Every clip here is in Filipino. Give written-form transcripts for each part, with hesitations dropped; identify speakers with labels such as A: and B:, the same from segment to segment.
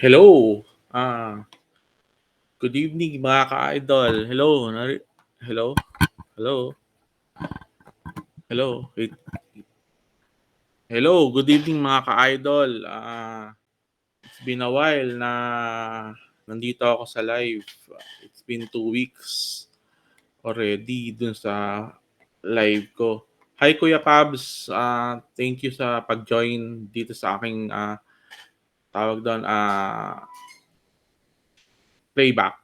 A: Hello, good evening mga ka-idol. Hello, hello, hello, wait. Hello, good evening mga ka-idol. It's been a while na nandito ako sa live. It's been 2 weeks already dun sa live ko. Hi Kuya Pabs, thank you sa pag-join dito sa aking tawag doon, playback.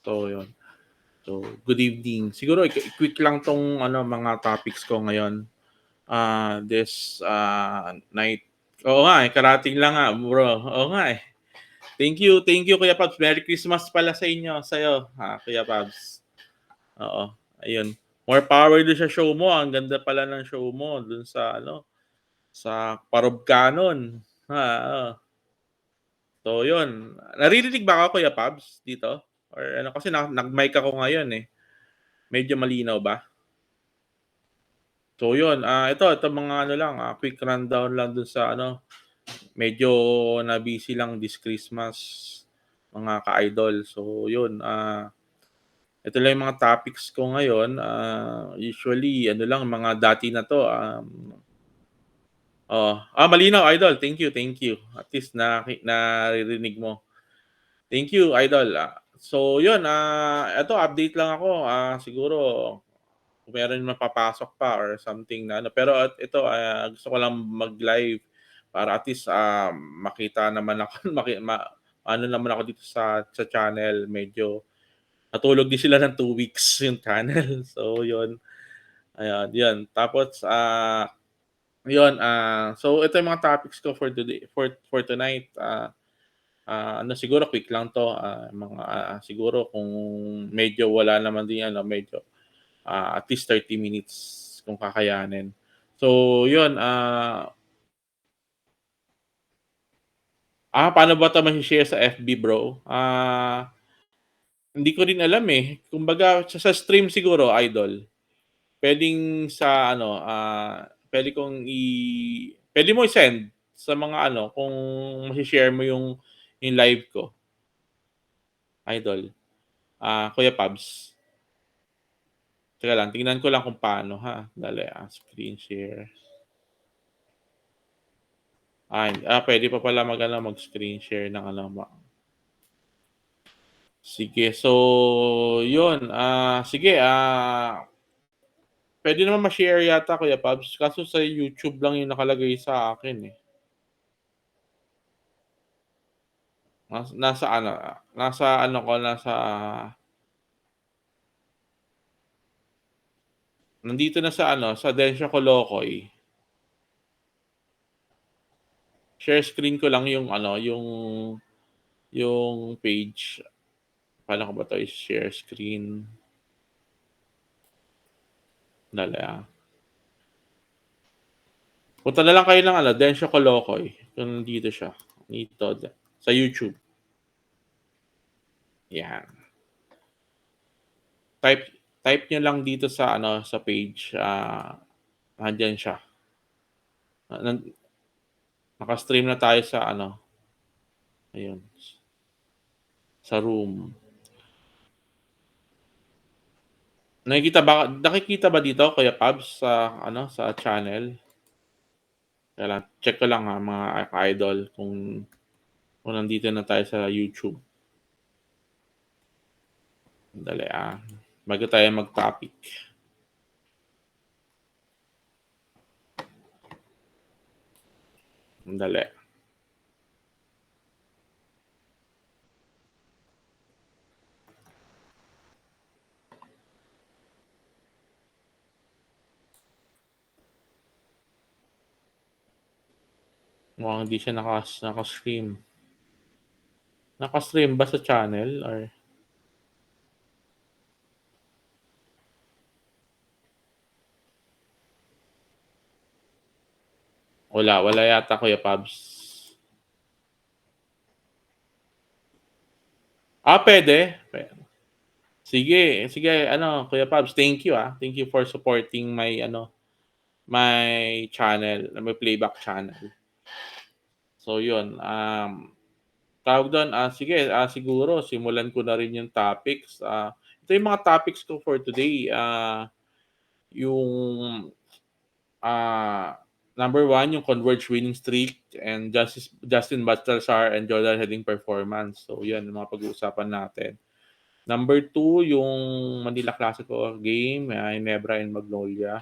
A: So, yun. So, good evening. Siguro quick lang tong mga topics ko ngayon. This night. Oo nga, karating lang nga, bro. Oo nga eh. Thank you Kuya Pabs. Merry Christmas pala sa inyo, sa'yo, Kuya Pabs. Oo, ayun. More power din sa show mo. Ang ganda pala ng show mo dun sa sa Parob Canon. Oo. So, yun. Naririnig ba ako, Kuya Pabs, dito? Or ano, kasi nag-mic ako ngayon eh. Medyo malinaw ba? So yun, ito mga lang, quick rundown lang dun sa medyo na-busy lang this Christmas, mga ka-idol. So yun, ito lang yung mga topics ko ngayon. Usually, lang, mga dati na to. Malinaw, idol. Thank you, thank you. At least naririnig mo. Thank you, idol. So yun, ito update lang ako. Siguro kung meron mapapasok pa or something na ano. Pero at ito, gusto ko lang mag-live para at least makita naman ako, ano naman ako dito sa channel. Medyo natulog din sila ng 2 weeks yung channel. So, yun. Ayan, yun. Tapos, yun. So, ito yung mga topics ko for today, for tonight. Siguro quick lang to. Mga, siguro kung medyo wala naman din, medyo at least 30 minutes kung kakayanin. So, yun. Paano ba ito share sa FB, bro? Hindi ko rin alam eh. Kumbaga, sa stream siguro, idol. Pwedeng sa pwede mo i-send sa mga kung share mo yung live ko, idol. Kuya Pabs. Teka lang, tingnan ko lang kung paano ha. Dali, screen share. Pwede pa pala mag-screen share ng Sige, so yun. Sige, pwede naman ma-share yata Kuya Pabs. Kaso sa YouTube lang yung nakalagay sa akin eh. Nandito na sa Densyo Colocoy. Share screen ko lang yung page. Paano ko ba ito i-share screen? Dali Punta na lang kayo ng Densyo Colocoy. Kung nandito siya. Dito. Sa YouTube. Yan. Type nyo lang dito sa page. Nandiyan siya. Naka-stream na tayo sa ayun. Sa room. Nakikita ba dito Kuya Pabs sa channel? Kaya check ko lang mga idol kung nandito na tayo sa YouTube. Dali bago tayo mag-topic. Dali. Mukhang hindi siya naka-stream. Naka-stream ba sa channel or wala yata Kuya Pabs. Pwede. Sige, Kuya Pabs, thank you Thank you for supporting my channel, my playback channel. So yun, Tawag dun, sige, siguro simulan ko na rin yung topics. Ito yung mga topics ko for today. Yung number one, yung Converge winning streak and Justin Baltasar and Jordan heading performance. So, yan, yung mga pag-uusapan natin. Number two, yung Manila Classico game, Ginebra and Magnolia.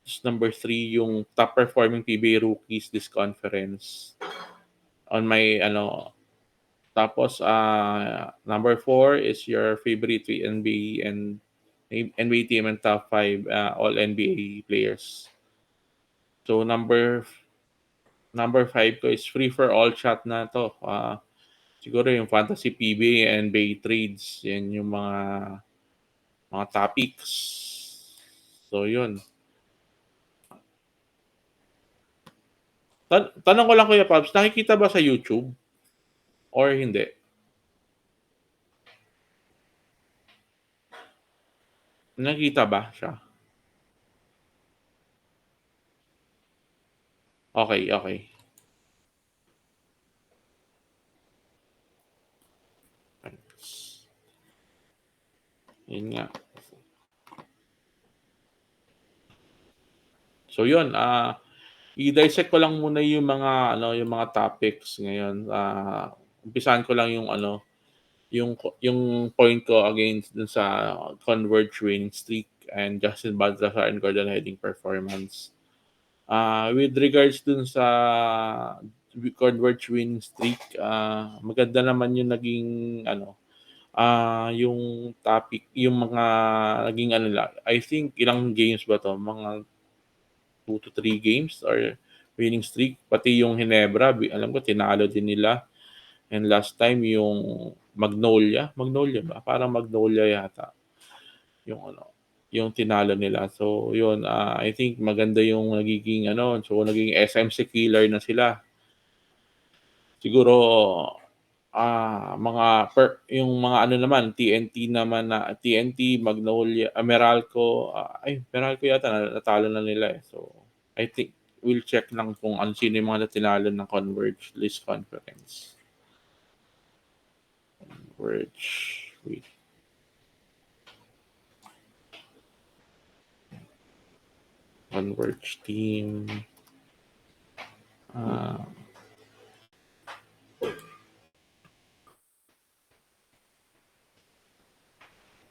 A: Tapos number three, yung top performing PBA rookies this conference. On my, tapos, number four is your favorite NBA and NBA team and top five all NBA players. So, number five ko is free for all chat na to. Siguro yung fantasy PBA and NBA trades. Yan yung mga topics. So, yun. Tanong ko lang Kuya Pabs, nakikita ba sa YouTube or hindi? Nakikita ba siya? Okay, okay. Yun nga. So yun, i-dissect ko lang muna yung mga topics ngayon. Umpisahan ko lang yung yung point ko against dun sa Converge winning streak and Justin Baltasar and Gordon heading performance. With regards dun sa Converge winning streak, maganda naman yung naging yung topic, yung mga naging I think ilang games ba to? Mga 2 to 3 games or winning streak. Pati yung Ginebra, alam ko tinalo din nila. And last time yung Magnolia ba? Parang Magnolia yata. Yung yung tinalo nila. So yun, I think maganda yung nagiging so naging SMC killer na sila. Siguro yung mga naman TNT naman na TNT, Magnolia, Meralco, Meralco yata natalo na nila eh. So I think we'll check lang kung sino yung mga tinalo ng Converge list conference. Converge. Wait. Converge team.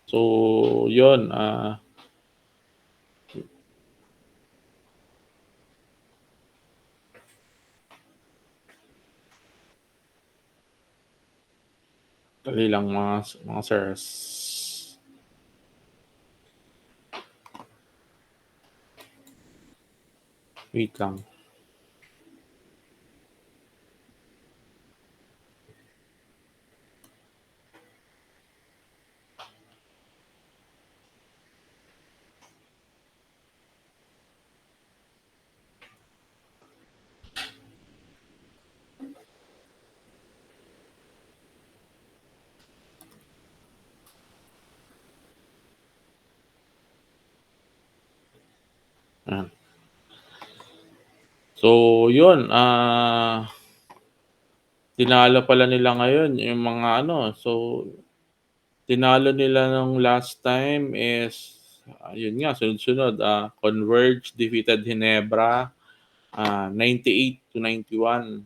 A: So, yun. Dali lang mga sirs. Wait lang. So, yun. Tinalo pala nila ngayon yung mga So, tinalo nila nung last time is, yun nga, sunod-sunod. Converge defeated Ginebra 98-91.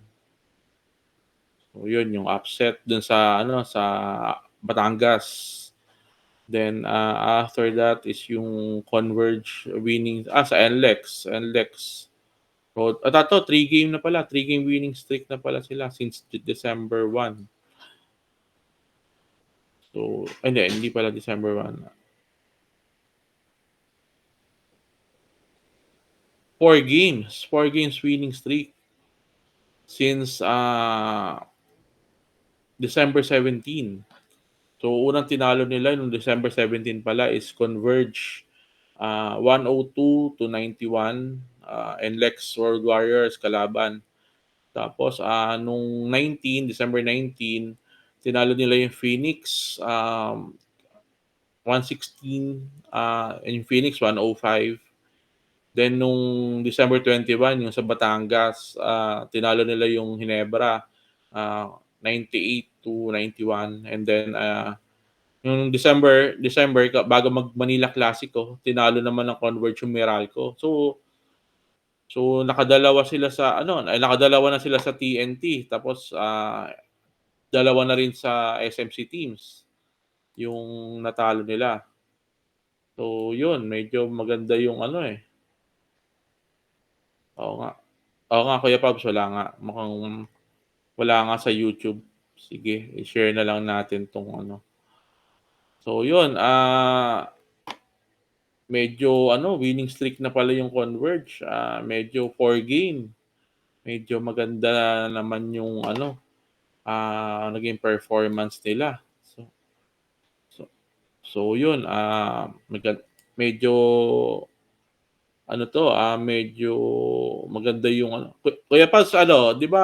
A: So, yun yung upset dun sa sa Batangas. Then after that is yung Converge winning sa NLEX. So, 3 game na pala. 3-game winning streak na pala sila since December 1. So, hindi pala December 1. 4 games. 4 games winning streak since December 17. So, unang tinalo nila noong December 17 pala is Converge 102-91 and Lex World Warriors kalaban. Tapos nung December 19, tinalo nila yung Phoenix 116 and yung Phoenix 105. Then nung December 21 yung sa Batangas, tinalo nila yung Ginebra 98 to 91 and then yung December bago mag Manila Classico tinalo naman ng Converge yung Meralco. So nakadalawa sila sa ano, ay nakadalawa na sila sa TNT tapos, dalawa na rin sa SMC teams yung natalo nila. So yun, medyo maganda yung ano, eh. Oo nga. Oo nga Kuya Pabs, wala nga. Mukhang wala nga sa YouTube. Sige, i-share na lang natin 'tong ano. So yun, medyo ano, winning streak na pala yung Converge, medyo 4 game. Medyo maganda naman yung ano, naging performance nila. So so yun, medyo ano 'to, medyo maganda yung ano Kuya Pals ano, 'di ba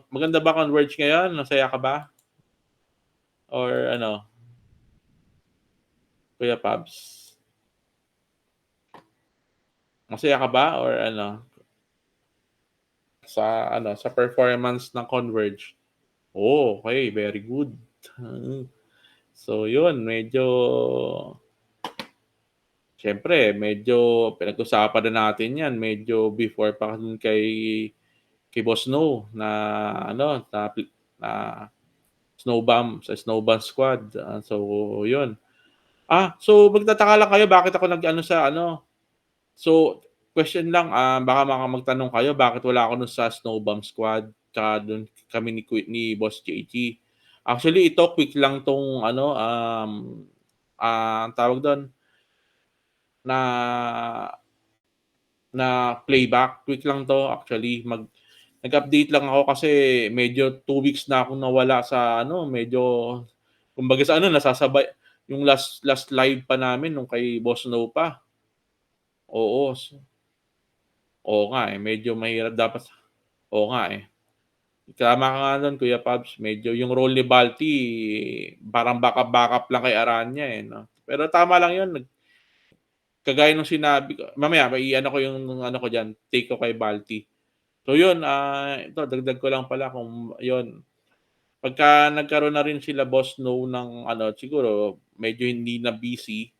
A: maganda ba Converge ngayon, masaya ka ba? Or ano, Kuya Pabs, masaya ka ba or ano, sa performance ng Converge? Oh, okay, very good. So yun, medyo siyempre medyo pinag-usapan na natin 'yan medyo before pa kay Boss Snow na ano, na sa Snowbomb Squad, so yun. So magtataka lang kayo bakit ako nag-ano sa ano, so question lang, baka magtanong kayo bakit wala ako dun sa Snowbomb Squad tsaka dun kami ni Boss JG. Actually ito quick lang 'tong ano, tawag dun, na na playback, quick lang 'to actually nag-update lang ako kasi medyo 2 weeks na akong nawala sa ano, medyo kumbaga sa ano nasasabay yung last live pa namin nung kay Boss Snow pa. Oo, oo nga, eh, medyo mahirap dapat oo nga, eh. Tama ka nga nun Kuya Pabs, medyo yung role ni Balti parang backup lang kay Aranya, eh, 'no. Pero tama lang yun kagaya nung sinabi ko mamaya i-ano ko yung ano ko diyan, take ko kay Balti. So yun, ito dagdag ko lang pala kung yun, pagka nagkaroon na rin sila Boss Snow ng ano, siguro medyo hindi na busy,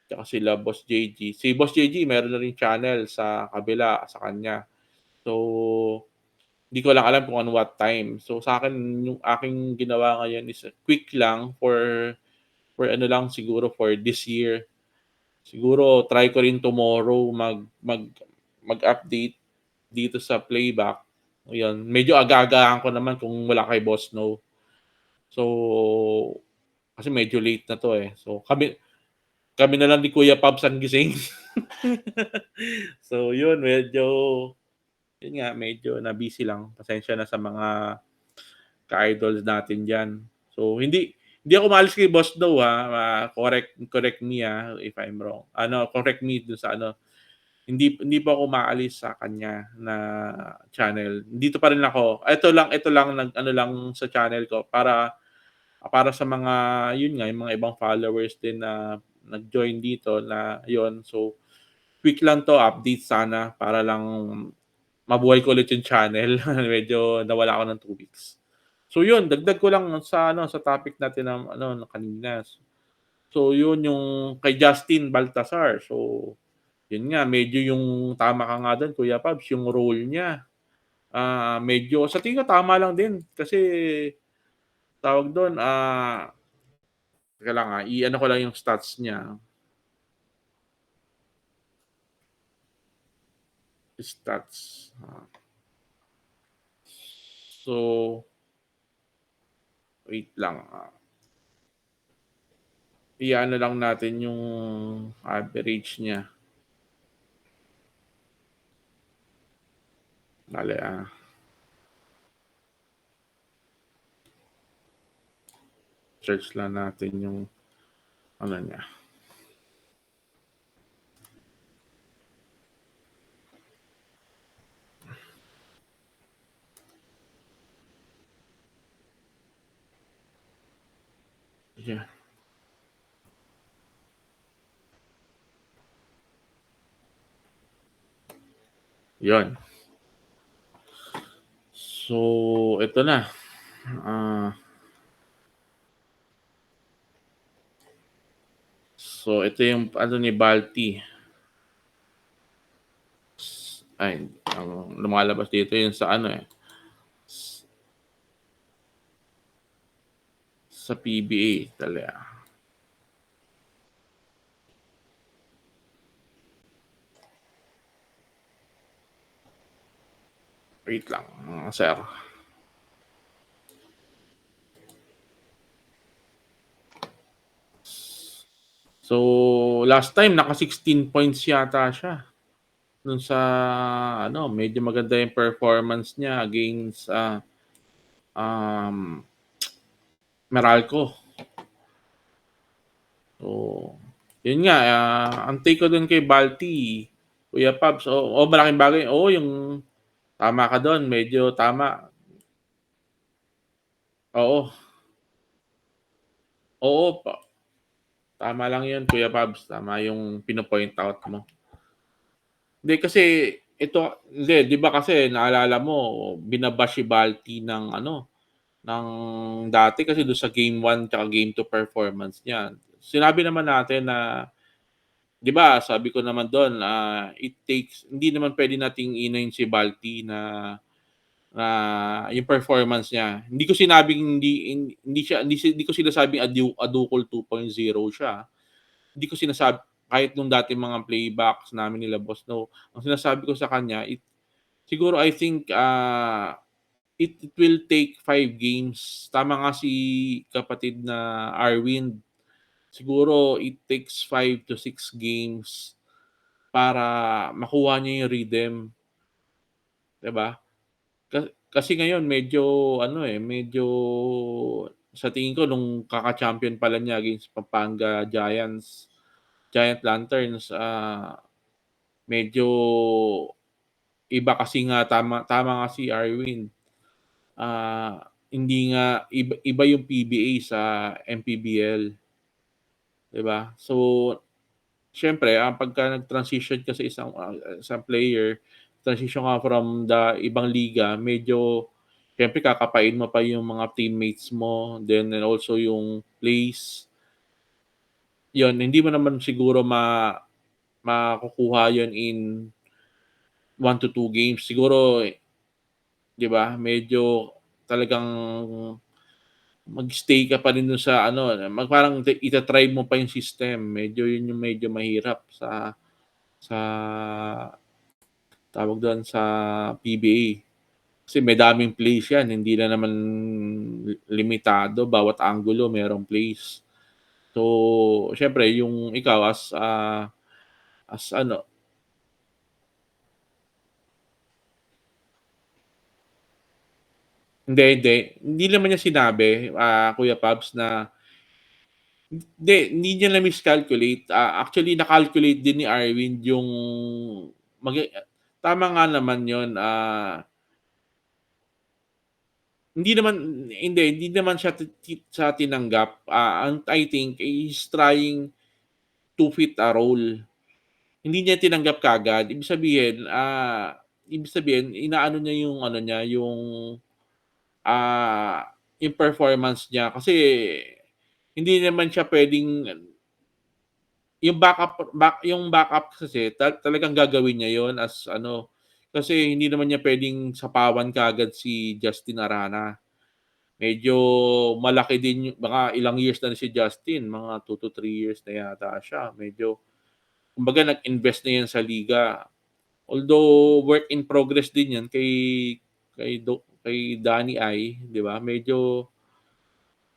A: tsaka sila Boss JG. Si Boss JG meron na ring channel sa kabila sa kanya. So, hindi ko lang alam kung on what time. So, sa'kin yung aking ginawa ngayon is quick lang for ano lang siguro for this year. Siguro try ko rin tomorrow mag-update dito sa playback. Ayun, medyo aga-agahan ko naman kung wala kay Boss Snow. So, kasi medyo late na 'to, eh. So, kami kami na lang ni Kuya Pabs ang gising. So, yun medyo yun nga, medyo na-busy lang. Pasensya na sa mga ka-idols natin diyan. So, hindi ako umaalis kay Boss Snow, correct correct me, if I'm wrong. Ano, correct me dun sa ano, hindi pa ako umaalis sa kanya na channel. Dito pa rin ako. Ito lang nag-ano lang sa channel ko para sa mga yun nga, yung mga ibang followers din na nag-join dito na yun. So, quick lang 'to, update sana para lang mabuhay ko ulit yung channel. Medyo nawala ako ng 2 weeks. So yun, dagdag ko lang sa ano, sa topic natin ng ano, ng kanina. So yun yung kay Justin Baltasar. So yun nga, medyo yung tama ka nga dun Kuya Pabs, yung role niya, medyo sa tingin ko tama lang din kasi tawag dun, teka lang, i-ano ko lang yung stats niya. Stats, so wait lang, i-ano lang natin yung average niya. Bale, search lang natin yung ano niya. Yeah. Yun. So, ito na. Ah, so ito yung ano ni Balti. Ay, ang lumalabas dito yun sa ano eh, sa PBA talaga. Wait lang, sir. So, last time naka 16 points yata siya. Dun sa ano, medyo maganda yung performance niya against um, Meralco. So, yun nga, ang take ko dun kay Balti, Kuya Pabs, malaking bagay. Oo, yung tama ka doon, medyo tama. Oo, oo, tama lang yun, Kuya Pabs. Tama yung pinopoint out mo. Hindi kasi hindi, 'di ba kasi naalala mo, binabash si Balti ng ano, ng dati kasi doon sa game 1 tsaka game 2 performance niya. Sinabi naman natin na 'di ba, sabi ko naman doon, it takes hindi naman puwede nating inahin si Balti na yung performance niya. Hindi ko sinabing hindi ko sinasabing Adukol 2.0 siya. Hindi ko sinasabi kahit nung dating mga playbacks namin nila Boss No, ang sinasabi ko sa kanya siguro I think, it will take 5 games. Tama nga si kapatid na Arwin, siguro it takes 5 to 6 games para makuha niya yung rhythm, 'di ba? Kasi ngayon medyo ano, medyo sa tingin ko nung kaka-champion pa lang niya against Pampanga Giant Lanterns, medyo iba kasi nga tama nga si Arwin, hindi nga iba yung PBA sa MPBL, 'di ba? So, siyempre pagka nag-transition ka sa isang player, transition ka from the ibang liga, medyo siyempre kakapain mo pa yung mga teammates mo, then and also yung plays. Yun, hindi mo naman siguro makukuha yun in 1 to 2 games. Siguro, 'di ba, medyo talagang mag-stay ka pa rin dun sa ano, parang ita-try mo pa yung system. Medyo yun yung medyo mahirap sa tawag doon sa PBA. Kasi may daming plays yan, hindi na naman limitado, bawat anggulo merong plays. So, siyempre yung ikaw as ano, hindi naman niya sinabi, Kuya Pabs na hindi niya na-miscalculate. Actually na-calculate din ni Arwin yung magi tama nga naman yun, hindi naman siya sa tinanggap. I think he's trying to fit a role. Hindi niya tinanggap kaagad. Ibig sabihin inaano niya yung ano niya, yung performance niya kasi hindi naman siya puwedeng yung backup kasi talagang gagawin niya yon as ano, kasi hindi naman niya puwedeng sapawan kaagad si Justin Arana. Medyo malaki din baka ilang years na si Justin, mga 2 to 3 years na yata siya. Medyo kumbaga nag-invest na 'yan sa liga. Although work in progress din 'yan kay Danny Ai, 'di ba? Medyo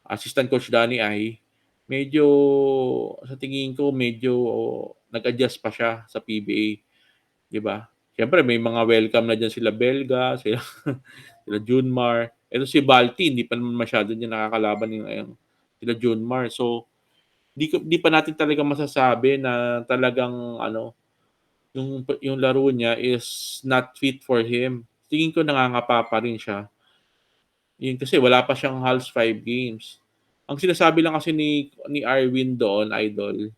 A: assistant coach Danny Ai, medyo sa tingin ko medyo nag-adjust pa siya sa PBA, 'di ba? Siyempre may mga welcome na diyan sila Belga, sila Junmar. Eto si Balti hindi pa naman masyado niya nakakalaban yung sila Junmar. So, di pa natin talaga masasabi na talagang ano, yung laro niya is not fit for him. Tingin ko nangangapa pa rin siya. Yun kasi wala pa siyang halos 5 games. Ang sinasabi lang kasi ni Arwin doon, idol,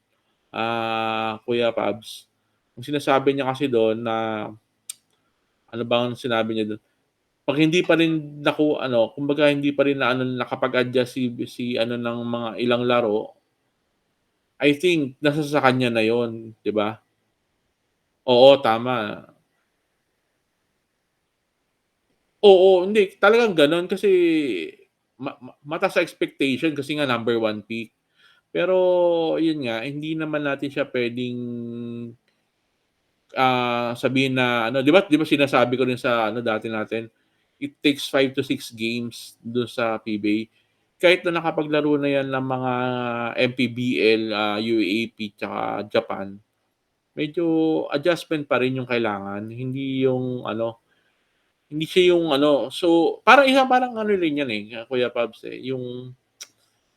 A: Kuya Pabs, ang sinasabi niya kasi doon na ano bang sinabi niya doon? 'Pag hindi pa rin ano, kumbaga hindi pa rin na ano, nakapag-adjust si ano ng mga ilang laro, I think nasa sa kanya na 'yun, 'di ba? Oo, tama. Oo, hindi talagang gano'n kasi mataas sa expectation kasi nga number 1 pick. Pero 'yun nga, hindi naman natin siya puwedeng, sabihin na ano, 'di ba sinasabi ko rin sa ano dati natin, it takes 5 to 6 games dun sa PBA. Kahit na nakapaglaro na 'yan ng mga MPBL, UAAP tsaka Japan, medyo adjustment pa rin yung kailangan, hindi yung ano, hindi siya yung ano, so parang ano rin 'yan, Kuya Pabs, yung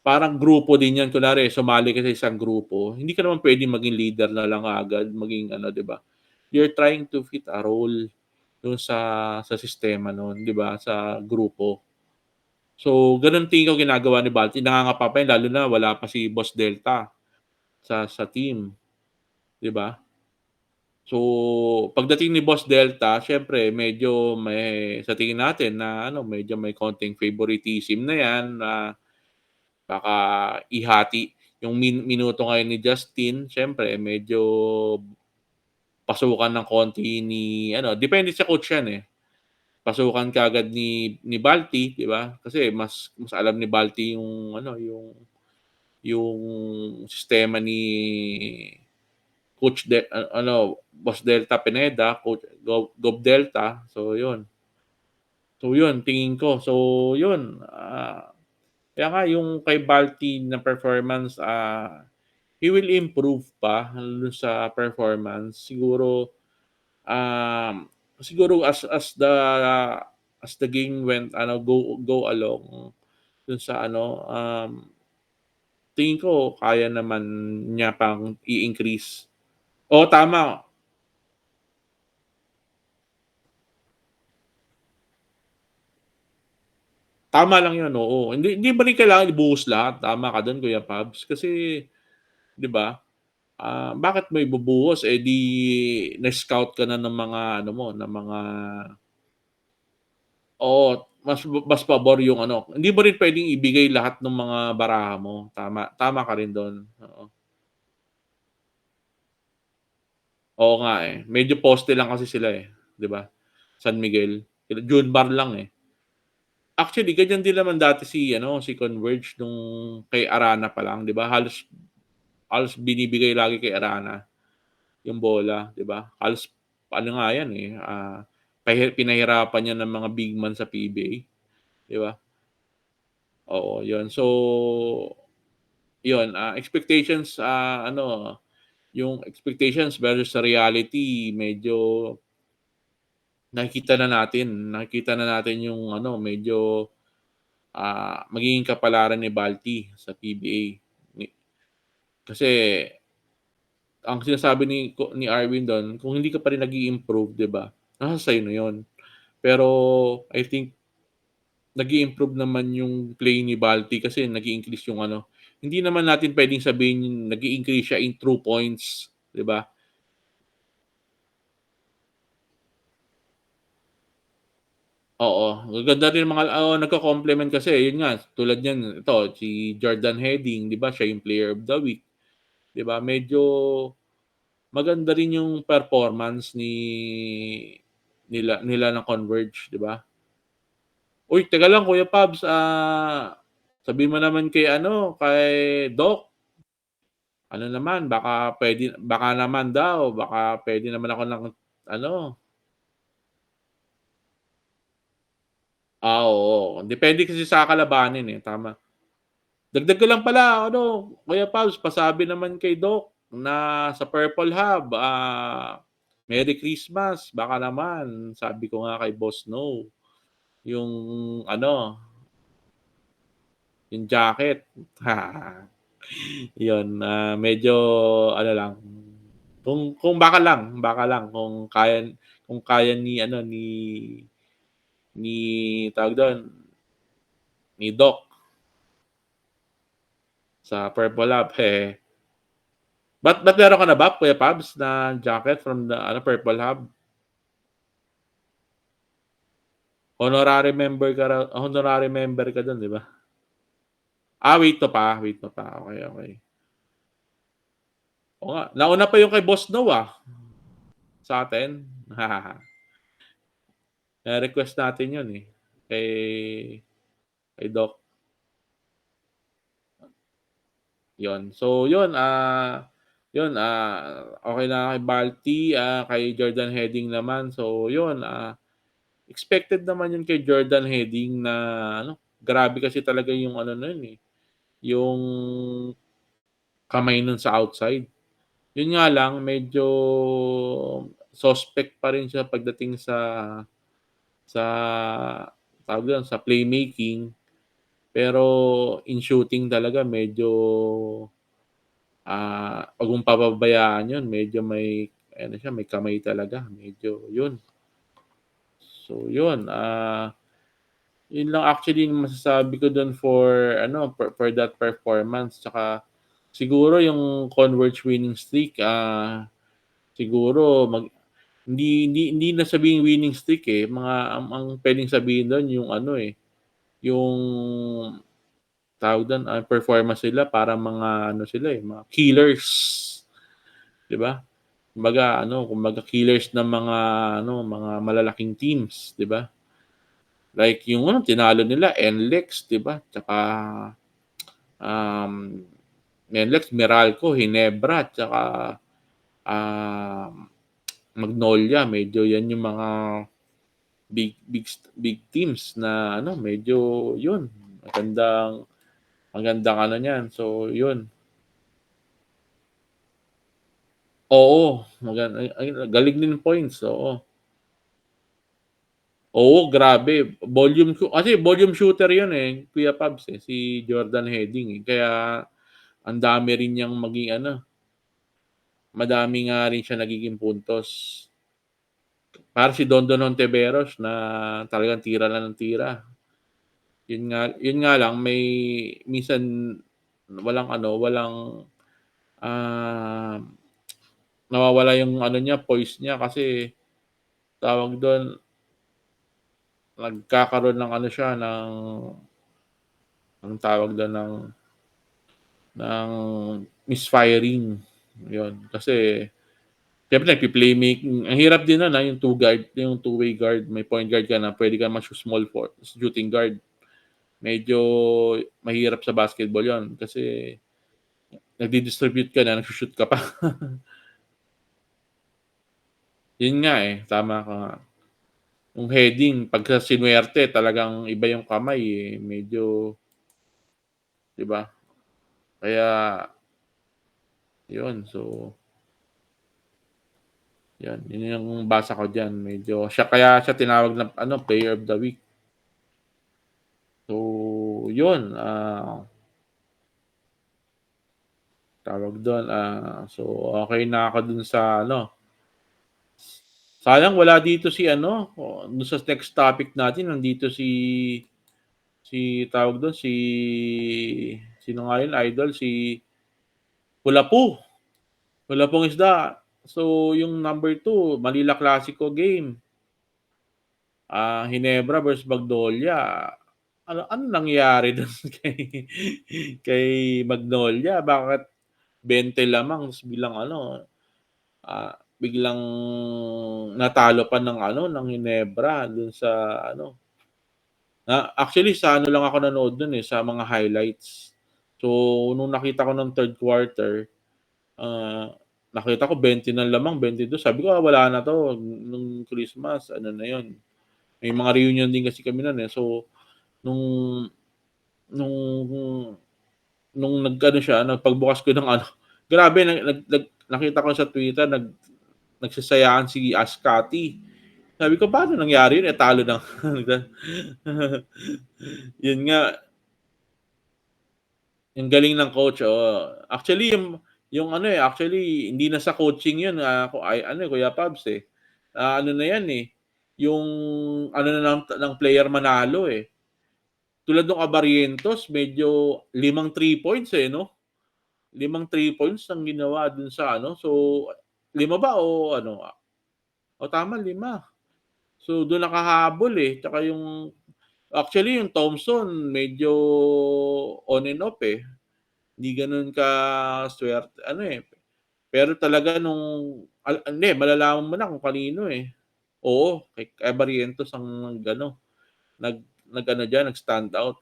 A: parang grupo din 'yan. Kunwari sumali ka sa isang grupo, hindi ka naman puwedeng maging leader na lang kaagad, maging ano, 'di ba? You're trying to fit a role dun sa sistema nun, 'di ba, sa grupo. So, gano'n tingin ko ginagawa ni Balti, nangangapa pa 'yan lalo na wala pa si Boss Delta sa team, 'di ba? So, pagdating ni Boss Delta siyempre medyo may sa tingin natin na ano, medyo may konting favoritism na 'yan na baka ihati yung minuto ngayon ni Justin, siyempre medyo pasukan ng konti ni ano, depende sa coach 'yan, pasukan kaagad ni Balti, 'di ba? Kasi mas alam ni Balti yung ano, yung sistema ni ano, Boss Delta Pineda, Coach Gov Delta, so yun. So yun tingin ko. So yun, kaya nga yung kay Balti na performance, he will improve pa dun sa performance. Siguro as the game went ano, go along dun sa ano, tingin ko kaya naman niya pang i-increase. Oo, tama. Tama lang 'yun, oo. Hindi ba rin kailangan ibuhos lahat, tama ka dun Kuya Pabs. Kasi 'di ba, bakit mo ibubuhos, eh, di na-scout ka na ng mga ano mo, ng mga oo, mas pabor yung ano, hindi mo rin puwedeng ibigay lahat ng mga baraha mo, tama tama ka rin dun, oo. Oo nga, medyo poste lang kasi sila, 'di ba? San Miguel, sila Junmar lang, Actually ganyan din naman dati si ano, si Converge nung kay Arana pa lang, 'di ba? Halos halos binibigay lagi kay Arana yung bola, 'di ba? Halos ano nga 'yan, pinahirapan niya ng mga big man sa PBA, 'di ba? Oo, 'yun. So, 'yun, expectations, ano, yung expectations versus sa reality medyo nakikita na natin yung ano, medyo, magiging kapalaran ni Balti sa PBA. Kasi ang sinasabi ni Arwin dun, kung hindi ka pa rin nag-i-improve, 'di ba, nasa sa'yo na 'yun. Pero I think nag-i-improve naman yung play ni Balti kasi nag-i-increase yung ano, hindi naman natin puwedeng sabihin nag-i-increase siya in true points, 'di ba? Oo, gaganda rin mga oo, nagko-complement kasi yun nga tulad niyan ito si Jordan Heading, 'di ba siya yung player of the week, 'di ba? Medyo maganda rin yung performance nila nila ng Converge, 'di ba? Uy, teka lang Kuya Pabs, sabihin mo naman kay ano, kay Doc, ano naman baka naman daw, baka puwede naman ako ng ano, oo, depende kasi sa kalabanin, tama. Dagdag ko lang pala ano, Kuya Pabs, pasabi naman kay Doc na sa Purple Hub, Merry Christmas, baka naman sabi ko nga kay Boss No, yung ano, yung jacket. Yun, medyo ano lang, kung baka lang kung kaya ni ano, ni tawag dun, ni Doc sa Purple Lab, ba't meron ka na ba Kuya Pabs na jacket from the ano, Purple Hub? Honorary member ka dun, 'di ba? Wait mo pa. Okey, okey. Oo nga, nauna pa yung kay Boss Noah sa'tin. Na-request natin yun, eh, kay Doc, yun. So yun, yun, okey na kay Balti, kay Jordan Heading naman. So yun, expected naman yun kay Jordan Heading na ano, grabe kasi talaga yung ano nun, eh, yung kamay nun sa outside. Yun nga lang medyo suspect pa rin siya pagdating sa tawag dun, sa playmaking. Pero in shooting talaga medyo, 'wag mong pababayaan yun, medyo may ano siya, may kamay talaga, medyo yun. So yun, yun lang actually yung masasabi ko dun for ano, for that performance. Tsaka siguro yung Converge winning streak, siguro hindi na sabihing winning streak, eh, ang puwedeng sabihin dun yung ano, eh, yung tawag dun, performance nila parang mga ano sila, eh, mga killers, 'di ba? Kumbaga killers ng mga ano, mga malalaking teams, 'di ba? Like yung ano, tinalo nila NLEX, 'di ba? Tsaka, um, NLEX, Meralco, Ginebra, tsaka, um, Magnolia. Medyo 'yan yung mga big teams na ano, medyo yun, magandang magandang ano niyan. So yun, oo, ay galing din points, oo. Oo, grabe kasi volume shooter 'yun, eh, Kuya Pabs, eh, si Jordan Heading, eh. Kaya ang dami rin niyang maging ano, madami nga rin siya nagiging puntos. Parang si Dondon Hontiveros na talagang tira lang ng tira. Yun nga lang may minsan walang, ah, nawawala yung ano niya, poise niya kasi tawag dun, nagkakaroon ng ano siya anong tawag dun, ng misfiring, yun. Kasi siyempre nagpi-playmaking, ang hirap din nun, yung two-way guard, may point guard ka na puwede kang small shooting guard. Medyo mahirap sa basketball yun kasi nagdi-distribute ka na, nagshoo-shoot ka pa. Yun nga, eh, tama ka nga. Yung heading pagka sinuwerte talagang iba yung kamay, eh, medyo 'di ba? Kaya yun, so yun yung basa ko diyan. Medyo kaya siya tinawag na ano, player of the week. So yun, tawag dun, so okey na ako dun sa ano, sayang wala dito si ano, dun sa next topic natin nandito si tawag dun, sino nga yun idol, si Hulapu, Hulapung Isda. So yung number 2 Manila Clasico game, Ginebra versus Magnolia. Ano nangyari dun kay Magnolia? Bakit 20 lamang ta's biglang natalo pa ng ano, ng Ginebra dun sa ano, actually sa ano lang ako nanood dun, eh, sa mga highlights. So nung nakita ko ng third quarter, nakita ko 20 na lamang, 22, sabi ko, wala na 'to nung Christmas ano na yun. May mga reunion din kasi kami nun, eh. So nung nung nung nag-ano siya, pagbukas ko ng ano, grabe nakita ko sa Twitter nagsasayaan si Ash Catty. Sabi ko, "Paano nangyari yun, eh, talo na." Yun nga, yung galing ng coach, oo. Actually yung ano, eh, actually hindi na sa coaching yun, ano, eh, Kuya Pabs, eh, ano na yan, eh, yung ano na ng player manalo, eh. Tulad nung Abarrientos medyo 5 3 points, eh, 'no? 5 3 points ang ginawa dun sa ano, so 5 ba o ano, o tama 5. So, dun nakahabol, eh, tsaka yung actually yung Thompson medyo on and off, eh, hindi gano'n kasuwerte ano, eh, pero talaga nung hindi malalaman mo na kung kanino, eh. Oo, kay Barrientos ang nag-ano, nag-ano diyan, nag-stand out.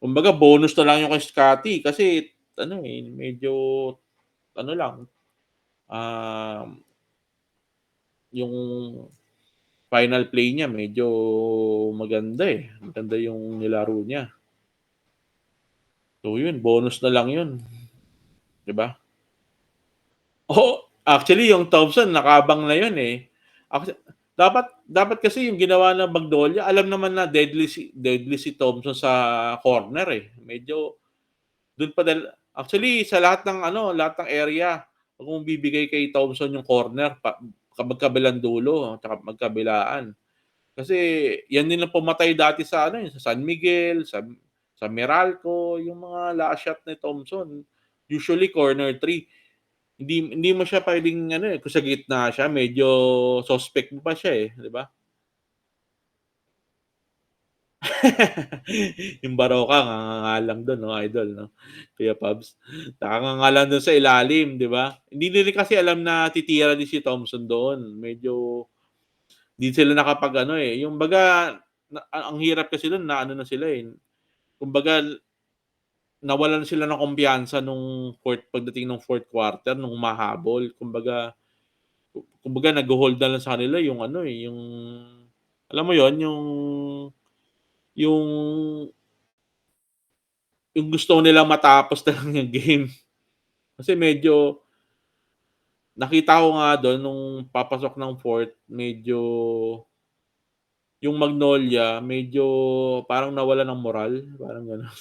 A: Kumbaga bonus na lang yung kay Scottie kasi ano, eh, medyo ano lang, um, yung final play niya medyo maganda, eh, maganda yung nilaro niya. So yun, bonus na lang yun, 'di ba? Oo, actually yung Thompson nakabang na yun, eh. Dapat dapat kasi yung ginawa ng Magnolia alam naman na deadly si Thompson sa corner, eh. Medyo dun pa actually sa lahat ng ano, lahat ng area, kung bibigay kay Thompson yung corner magkabilang dulo tsaka magkabilaan. Kasi yan din ang pumatay dati sa ano, eh, sa San Miguel, sa Meralco, yung mga last shot ni Thompson, usually corner three. Hindi mo siya puwedeng ano, eh, kung sa gitna siya medyo suspect mo pa siya, eh, 'di ba? Yung Baroka ngangangalang dun 'no, idol 'no, Kuya Pabs. Nakangangalang dun sa ilalim, 'di ba? Hindi nila kasi alam na titira din si Thompson doon. Medyo 'di sila nakapag-ano, eh, yung baga ang hirap kasi dun na ano na sila, eh, kumbaga nawalan na sila ng kumpiyansa nung pagdating nung fourth quarter nung humahabol. Kumbaga nagho-hold na lang sa kanila yung ano, eh, yung alam mo yon yung yung gusto nilang matapos na lang yung game. Kasi medyo nakita ko nga dun nung papasok ng fourth medyo yung Magnolia medyo parang nawalan ng moral, parang gano'n.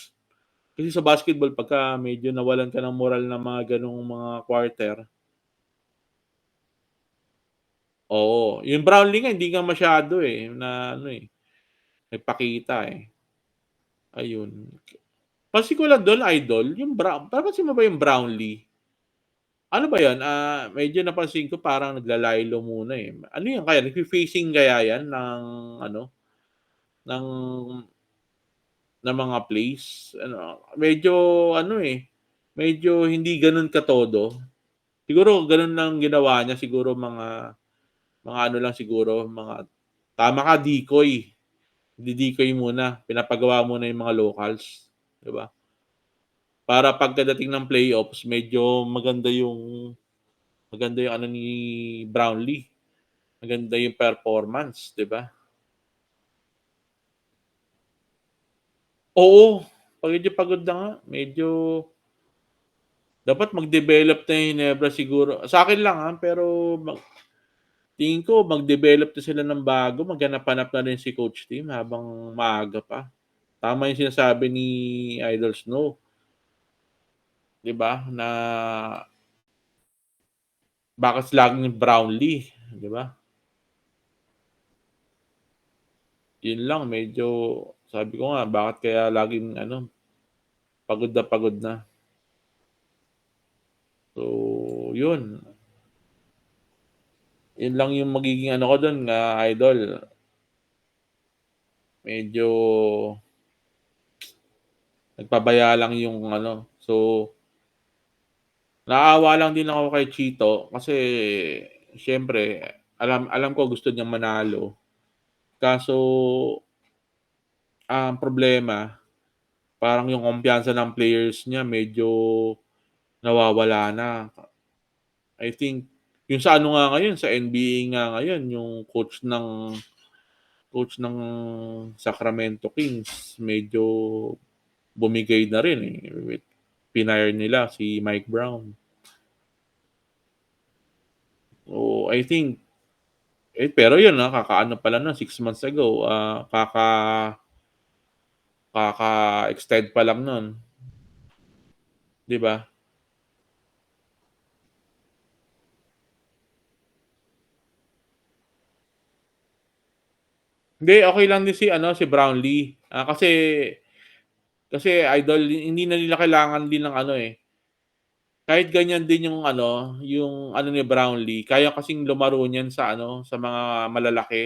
A: Kasi sa basketball pagka medyo nawalan ka ng moral ng mga gano'ng mga quarter, oo. Yung Brownlee nga hindi nga masyado, eh, na ano, eh, nagpakita, eh, ayun. Pansin ko lang dun idol, yung napansin mo ba yung Brownlee? Ano ba yun, medyo napansin ko parang nagla-lie-low muna, eh. Ano yan kaya, nagfi-facing kaya yan ng ano, ng mga plays? Ano, medyo ano, eh, medyo hindi gano'n katodo. Siguro gano'n lang ginawa niya, siguro mga ano lang siguro, mga tama ka, decoy. Ide-decoy muna, pinapagawa muna yung mga locals, 'di ba? Para pagkadating ng playoffs medyo maganda yung ano ni Brownlee, maganda yung performance, 'di ba? Oo, pagod na nga, medyo dapat mag-develop na yung Ginebra siguro. Sa'kin lang, pero tingin ko mag-develop na sila ng bago, maghanap-hanap na rin si coach team habang maaga pa. Tama yung sinasabi ni Idol Snow, 'di ba, na bakit laging Brownlee, 'di ba? Yun lang medyo sabi ko nga bakit kaya laging ano, pagod na pagod na. So, yun lang yung magiging ano ko dun, idol, medyo nagpabaya lang yung ano. So, naawa lang din ako kay Chito kasi siyempre alam alam ko gusto niyang manalo. Kaso ang problema parang yung kumpiyansa ng players niya medyo nawawala na. I think yung sa ano nga ngayon, sa NBA nga ngayon, yung coach ng Sacramento Kings medyo bumigay na rin, eh, pinire nila si Mike Brown. So, I think pero yun, kakaano pa lang nun 6 months ago, kaka-extend pa lang nun, 'di ba? Hindi, okey lang din si ano, si Brownlee. Kasi idol hindi na nila kailangan din ng ano, eh, kahit ganyan din yung ano ni Brownlee, kaya kasing lumaro niyan sa ano, sa mga malalaki.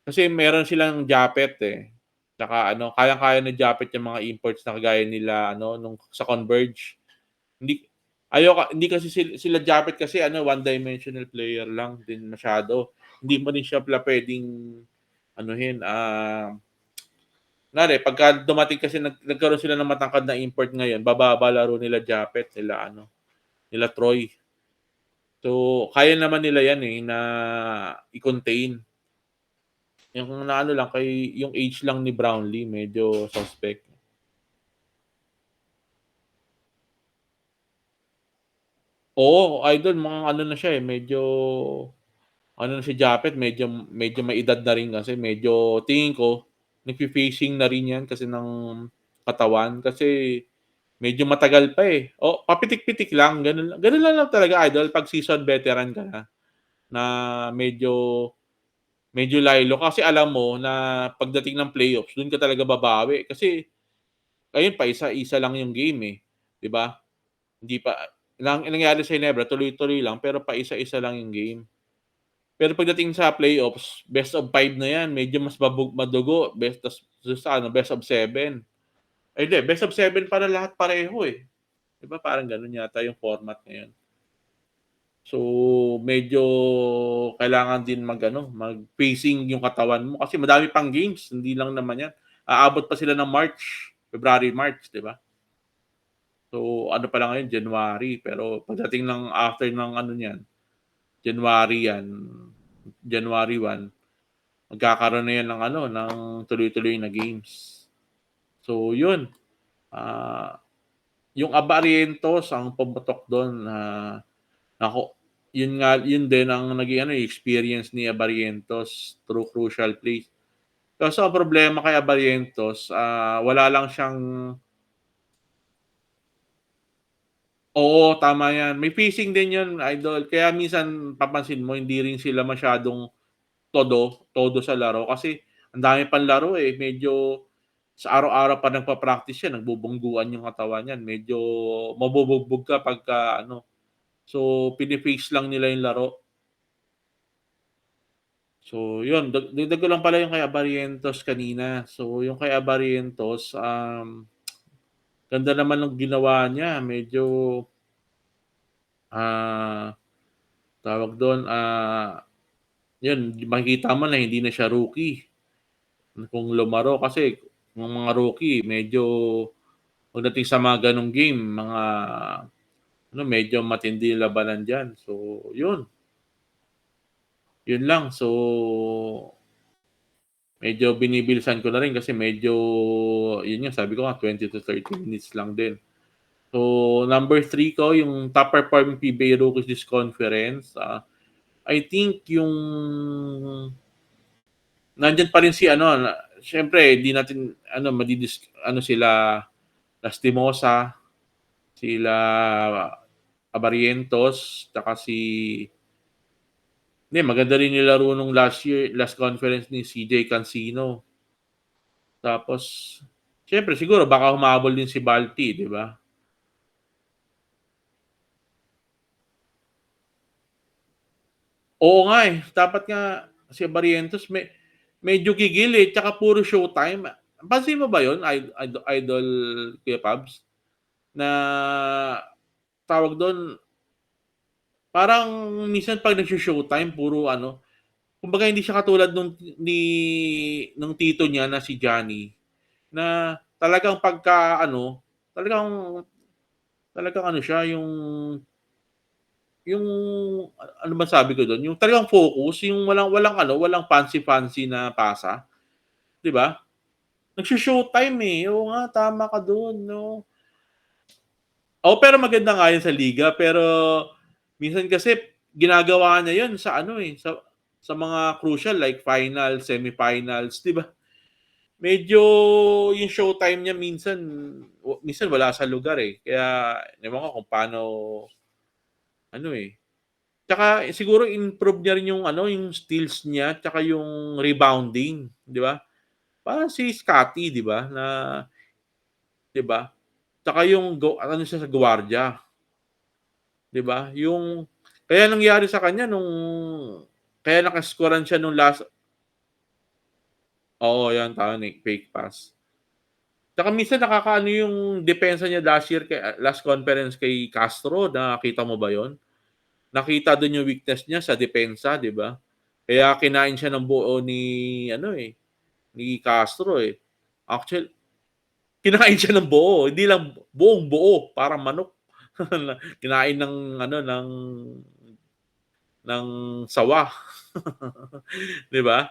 A: Kasi meron silang Japet, eh, tsaka ano, kayang-kaya ng Japet yung mga imports na kagaya nila ano, nung sa Converge. Hindi hindi kasi sila Japet kasi ano, one-dimensional player lang din masyado. Hindi mo din siya puwedeng anuhin, kunwari pagka dumating kasi nagkaroon sila ng matangkad na import ngayon, bababa laro nila Japet, nila ano, nila Troy. So, kaya naman nila 'yan, eh, na i-contain. Yung naano lang yung age lang ni Brownlee medyo suspect. Oo, idol mga ano na siya, eh, medyo ano na si Japet medyo medyo may edad na rin kasi medyo tingin ko nagfi-phasing na rin 'yan kasi ng katawan kasi medyo matagal pa, eh. O papitik-pitik lang gano'n lang talaga idol 'pag seasoned veteran ka na, na medyo medyo laylo kasi alam mo na pagdating ng playoffs dun ka talaga babawi kasi ayun paisa-isa lang yung game, eh, 'di ba? Hindi pa nangyari sa Ginebra tuloy-tuloy lang pero paisa-isa lang yung game. Pero pagdating sa playoffs, best of 5 na 'yan, medyo mas madugo sa ano, best of 7. Ay hindi, best of 7 para lahat pareho, eh. 'Di ba parang gano'n yata yung format ngayon. So, medyo kailangan din mag-ano, mag-pacing yung katawan mo kasi madami pang games, hindi lang naman 'yan. Aabot pa sila ng March, February, March, 'di ba? So, ano pa lang ngayon, January, pero pagdating ng after ng ano niyan, January 'yan, January 1, magkakaroon na 'yan ng ano, ng tuloy-tuloy na games. So 'yun, ah, yung Abarrientos ang pumutok dun na naku, yun din ang naging ano, eh, experience ni Abarrientos through crucial plays. Kaso ang problema kay Abarrientos, wala lang siyang oo, tama 'yan. May phasing din 'yun idol, kaya minsan papansin mo hindi rin sila masyadong todo sa laro kasi ang dami pang laro, eh, medyo sa araw-araw pa nagpa-practice 'yan, nagbubungguan yung katawan niyan, medyo mabubugbog ka pagka ano, so pini-pace lang nila yung laro. So yun, dagdag ko lang pala yung kay Abarrientos kanina. So yung kay Abarrientos, ganda naman ng ginawa niya, medyo, ah, tawag dun, yun makikita mo na hindi na siya rookie. Kung lumaro kasi yung mga rookie medyo pagdating sa mga gano'ng game, mga ano, medyo matindi yung labanan diyan. So, yun lang. So, medyo binibilisan ko na rin kasi medyo yun nga sabi ko nga 20 to 30 minutes lang din. So, number 3 ko yung top performing PBA rookies this conference, I think yung nandiyan pa rin si ano, siyempre di natin ano ano sila Lastimosa, sila Abarrientos, tsaka hindi maganda rin yung laro nung last conference ni CJ Cancino. Tapos siyempre siguro baka humabol din si Balti, 'di ba? Oo nga, eh, dapat nga si Barrientos medyo gigil, eh, tsaka puro showtime. Pansin mo ba 'yun idol Kuya Pabs, na tawag dun, parang minsan 'pag nagso-showtime puro ano, kumbaga hindi siya katulad nung tito niya na si Johnny, na talagang pagka ano, talagang talagang ano siya yung ano ba sabi ko dun, yung talagang focus, yung walang walang ano, walang fancy-fancy na pasa, 'di ba? Nagso-showtime, eh, oo nga tama ka dun 'no. Oo, pero maganda nga yun sa liga, pero minsan kasi ginagawa niya yun sa ano, eh, sa mga crucial like finals, semifinals, 'di ba? Medyo yung showtime niya minsan wala sa lugar, eh, kaya ewan ko kung paano ano, eh. Tsaka siguro improve niya rin yung ano, yung steals niya tsaka yung rebounding, 'di ba? Parang si Scottie, 'di ba, na 'di ba? Tsaka yung ano siya sa gwardiya, 'di ba? Yung kaya nangyari sa kanya kaya naka-scorean siya nung last Oo, 'yan tama, fake pass. Tsaka minsan nakakaano yung depensa niya last year last conference kay Castro, nakita mo ba yun? Nakita dun yung weakness niya sa depensa, 'di ba? Kaya kinain siya ng buo ni ano, ni Castro, eh. Actual kinain siya ng buo, hindi lang buong-buo, parang manok. Kinain ng ano, ng sawa. 'Di ba?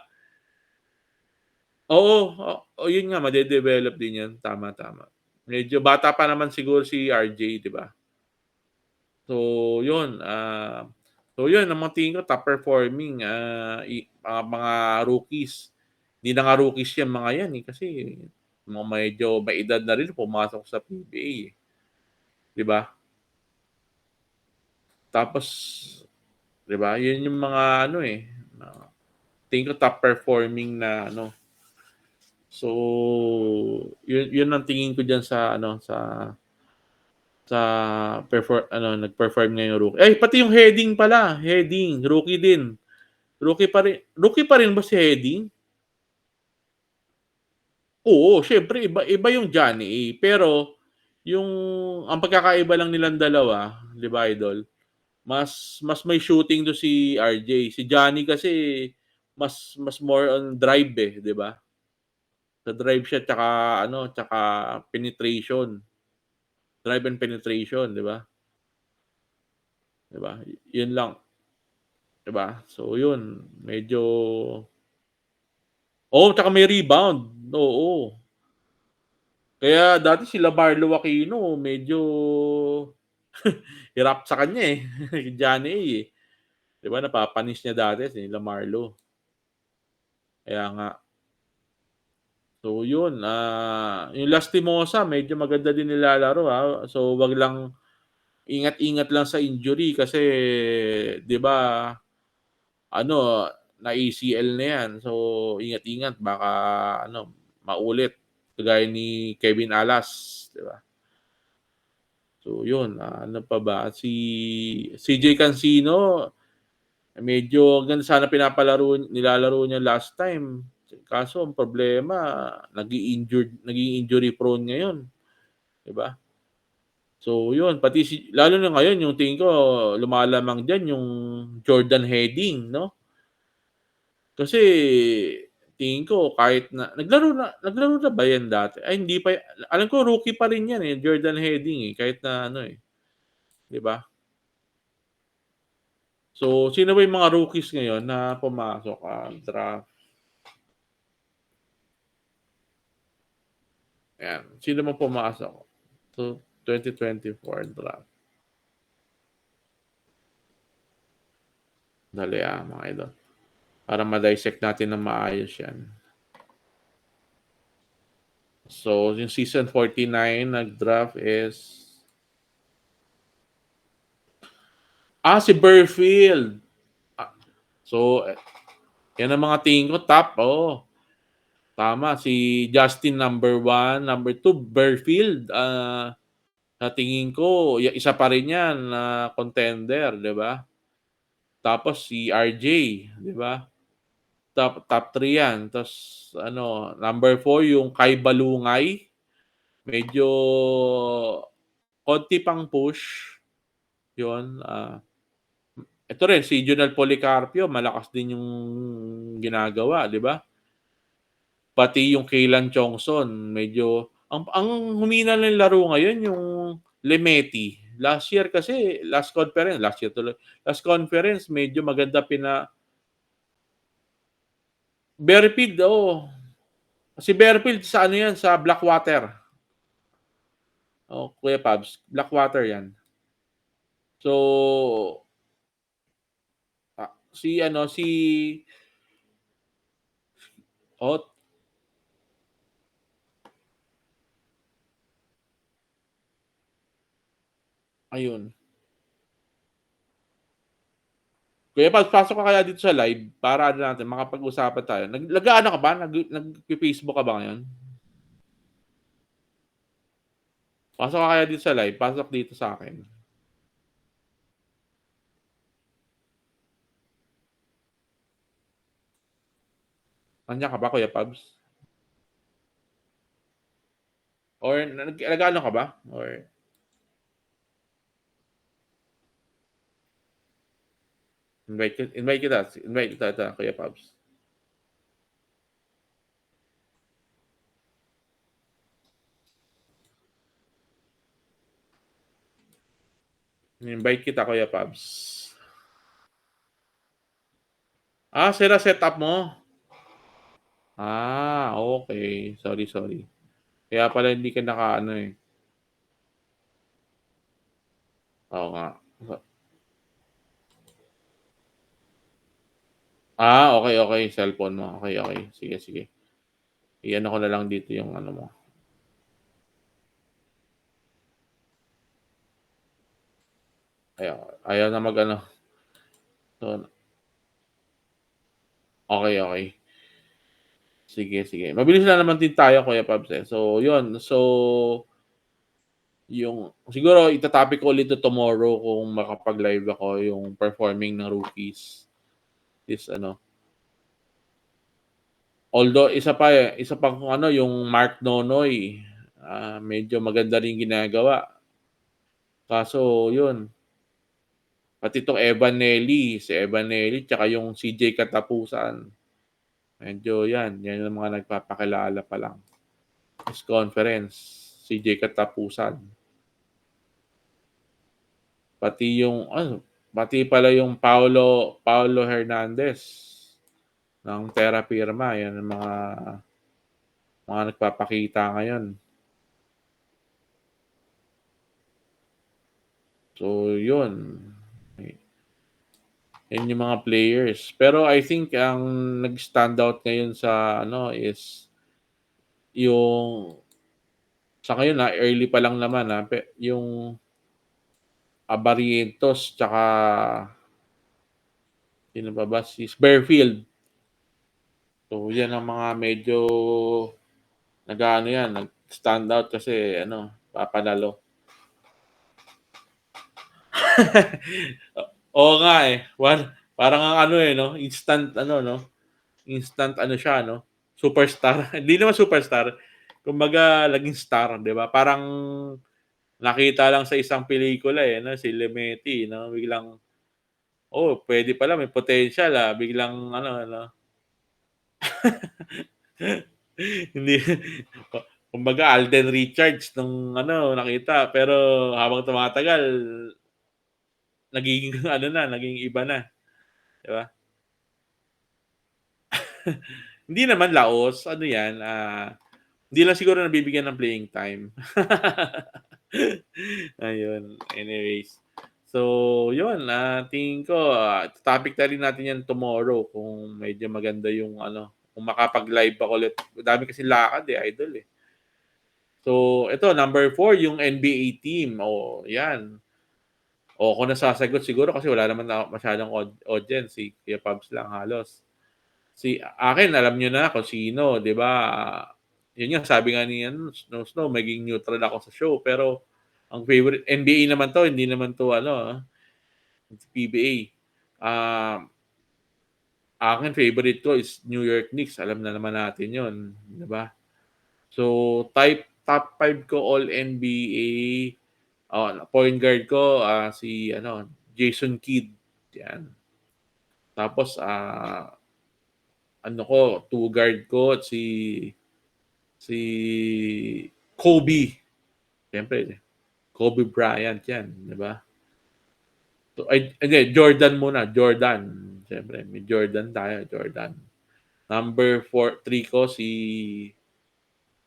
A: Oo, yun nga made-develop din yan, tama, tama. Medyo bata pa naman siguro si RJ, 'di ba? So yun, so yun ang mga tingin ko top performing, mga rookies. Hindi na nga rookies yang mga yan, kasi medyo may edad na rin pumasok sa PBA, 'di ba? Tapos 'di ba, yun yung mga ano, tingin ko top performing na ano. So, yun ang tingin ko diyan sa ano, sa nag-perform ngayong rookie. Ay, pati yung heading pala, heading, rookie din. Rookie pa rin ba si heading? Oo, siyempre iba yung Johnny A. Pero yung ang pagkakaiba lang nilang dalawa, 'di ba, idol? Mas may shooting do si RJ. Si Johnny kasi mas more on drive, 'di ba? Sa drive siya tsaka ano, tsaka penetration. Drive and penetration, 'di ba? 'Di ba? 'Yun lang, 'di ba? So 'yun, medyo tsaka may rebound. Oo. Kaya dati sila Marlo Aquino medyo hirap sa kanya, Johnny A, eh. 'Di ba napapanis niya dati sila Marlo. Kaya nga. So 'yun, yung Lastimosa medyo maganda din nilalaro, So 'wag lang ingat-ingat lang sa injury kasi 'di ba ano, na-ACL na 'yan. So ingat-ingat baka ano, maulit kagaya ni Kevin Alas, 'di ba? So 'yun, ano pa ba, si CJ Cancino medyo ganda sana nilalaro niya last time. Kaso ang problema naging injury prone ngayon, 'di ba? So 'yun, pati lalo na ngayon yung tingin ko lumalamang diyan yung Jordan Heading, 'no? Kasi tingin ko kahit na naglaro na ba 'yan dati? Ay hindi pa, alam ko rookie pa rin 'yan, Jordan Heading, kahit na ano, 'di ba? So sino ba yung mga rookies ngayon na pumasok, draft? Ayan, sino bang pumasok? 2024 draft. Dali, mga idol. Para ma-dissect natin ng maayos 'yan. So, yung season 49 nag-draft is si Burfield. Ah, so, yan ang mga tingin ko top, tama si Justin number 1, number 2 Burfield, sa tingin ko isa pa rin 'yan na contender, 'di ba? Tapos si RJ, 'di ba? Top 3 'yan. Tapos ano, number 4 yung Kai Balungay, medyo konti pang push, 'yun, ito rin si Junel Policarpio malakas din yung ginagawa, 'di ba? Pati yung Kaylan Chongson medyo ang humina ng laro ngayon yung Lemeti. Last year tuloy. Last conference medyo maganda Berfield, oo. Si Berfield sa ano 'yan, sa Blackwater. Kuya Pabs, Blackwater 'yan. So, si ano, oh, ayun. Kuya Pabs, pasok ka kaya dito sa live para ano natin, makapag-usapan tayo. Nag-aano ka ba, nagfe-Facebook ka ba ngayon? Pasok ka kaya dito sa live, pasok dito sa'kin. Nandiyan ka ba, Kuya Pabs? Or nag-ano ka ba? Or invite kita, ito, Kuya Pabs. Invite kita, Kuya Pabs. Sira setup mo? Okay. Sorry, sorry. Kaya pala hindi ka nakaano eh. Oo nga. Okay. Cellphone mo. Okay. Sige, sige. Iyan ko na lang dito yung ano mo. Ayaw na mag-ano. So, okay. Sige. Mabilis na naman din tayo, Kuya Pabs eh. So, yun. So, yung siguro itatopic ko ulit to tomorrow kung makapag-live ako yung performing ng rookies is ano. Although isa pa kung ano yung Mark Nonoy, medyo maganda rin ginagawa. Kaso yun, pati itong si Evan Nelly, tsaka yung CJ Katapusan. Medyo yan yung mga nagpapakilala pa lang. Press conference, CJ Katapusan. Pati pala yung Paulo Hernandez ng Terra Firma, yan ang mga nagpapakita ngayon. So, yun. Yan yung mga players. Pero I think ang nag-stand out ngayon sa ano is yung sa ngayon early pa lang naman yung Barrientos tsaka sino pa ba si Bearfield. So yan ang mga medyo nag-ano yan, nag-stand out kasi ano, papanalo. Oo nga eh. Parang ang ano eh, no? Instant ano siya, no? Superstar. Hindi naman superstar. Kumbaga, naging star, di ba? Parang nakita lang sa isang pelikula eh, no? Si Lemeti, no? Biglang, pwede pala, may potential Biglang, ano. Hindi, kumbaga, Alden Richards nung, nakita. Pero habang tumatagal, nagiging, naging iba na. Di ba? Hindi naman laos, ano yan, hindi lang siguro nabibigyan ng playing time. Ayun, anyways. So, yun, tingin ko, topic na rin natin yan tomorrow kung medyo maganda yung kung makapag-live ako ulit. Dami kasi lakad idol eh. So, ito, number 4, yung NBA team. Yan. Kung nasasagot siguro kasi wala naman na masyadong audience. Si Kuya Pabs lang halos. Akin, alam nyo na kung sino, di ba? Yun nga, sabi nga ni Snow, maging neutral ako sa show. Pero, ang favorite, NBA naman to, hindi naman to, PBA. Akin, favorite ko is New York Knicks. Alam na naman natin yun, di ba? So, top 5 ko All-NBA. Point guard ko, Jason Kidd. Yan. Tapos, two guard ko, si Kobe. Siyempre, Kobe Bryant yan, di ba? Jordan muna, Jordan. Siyempre, may Jordan tayo, Jordan. Number 3 ko si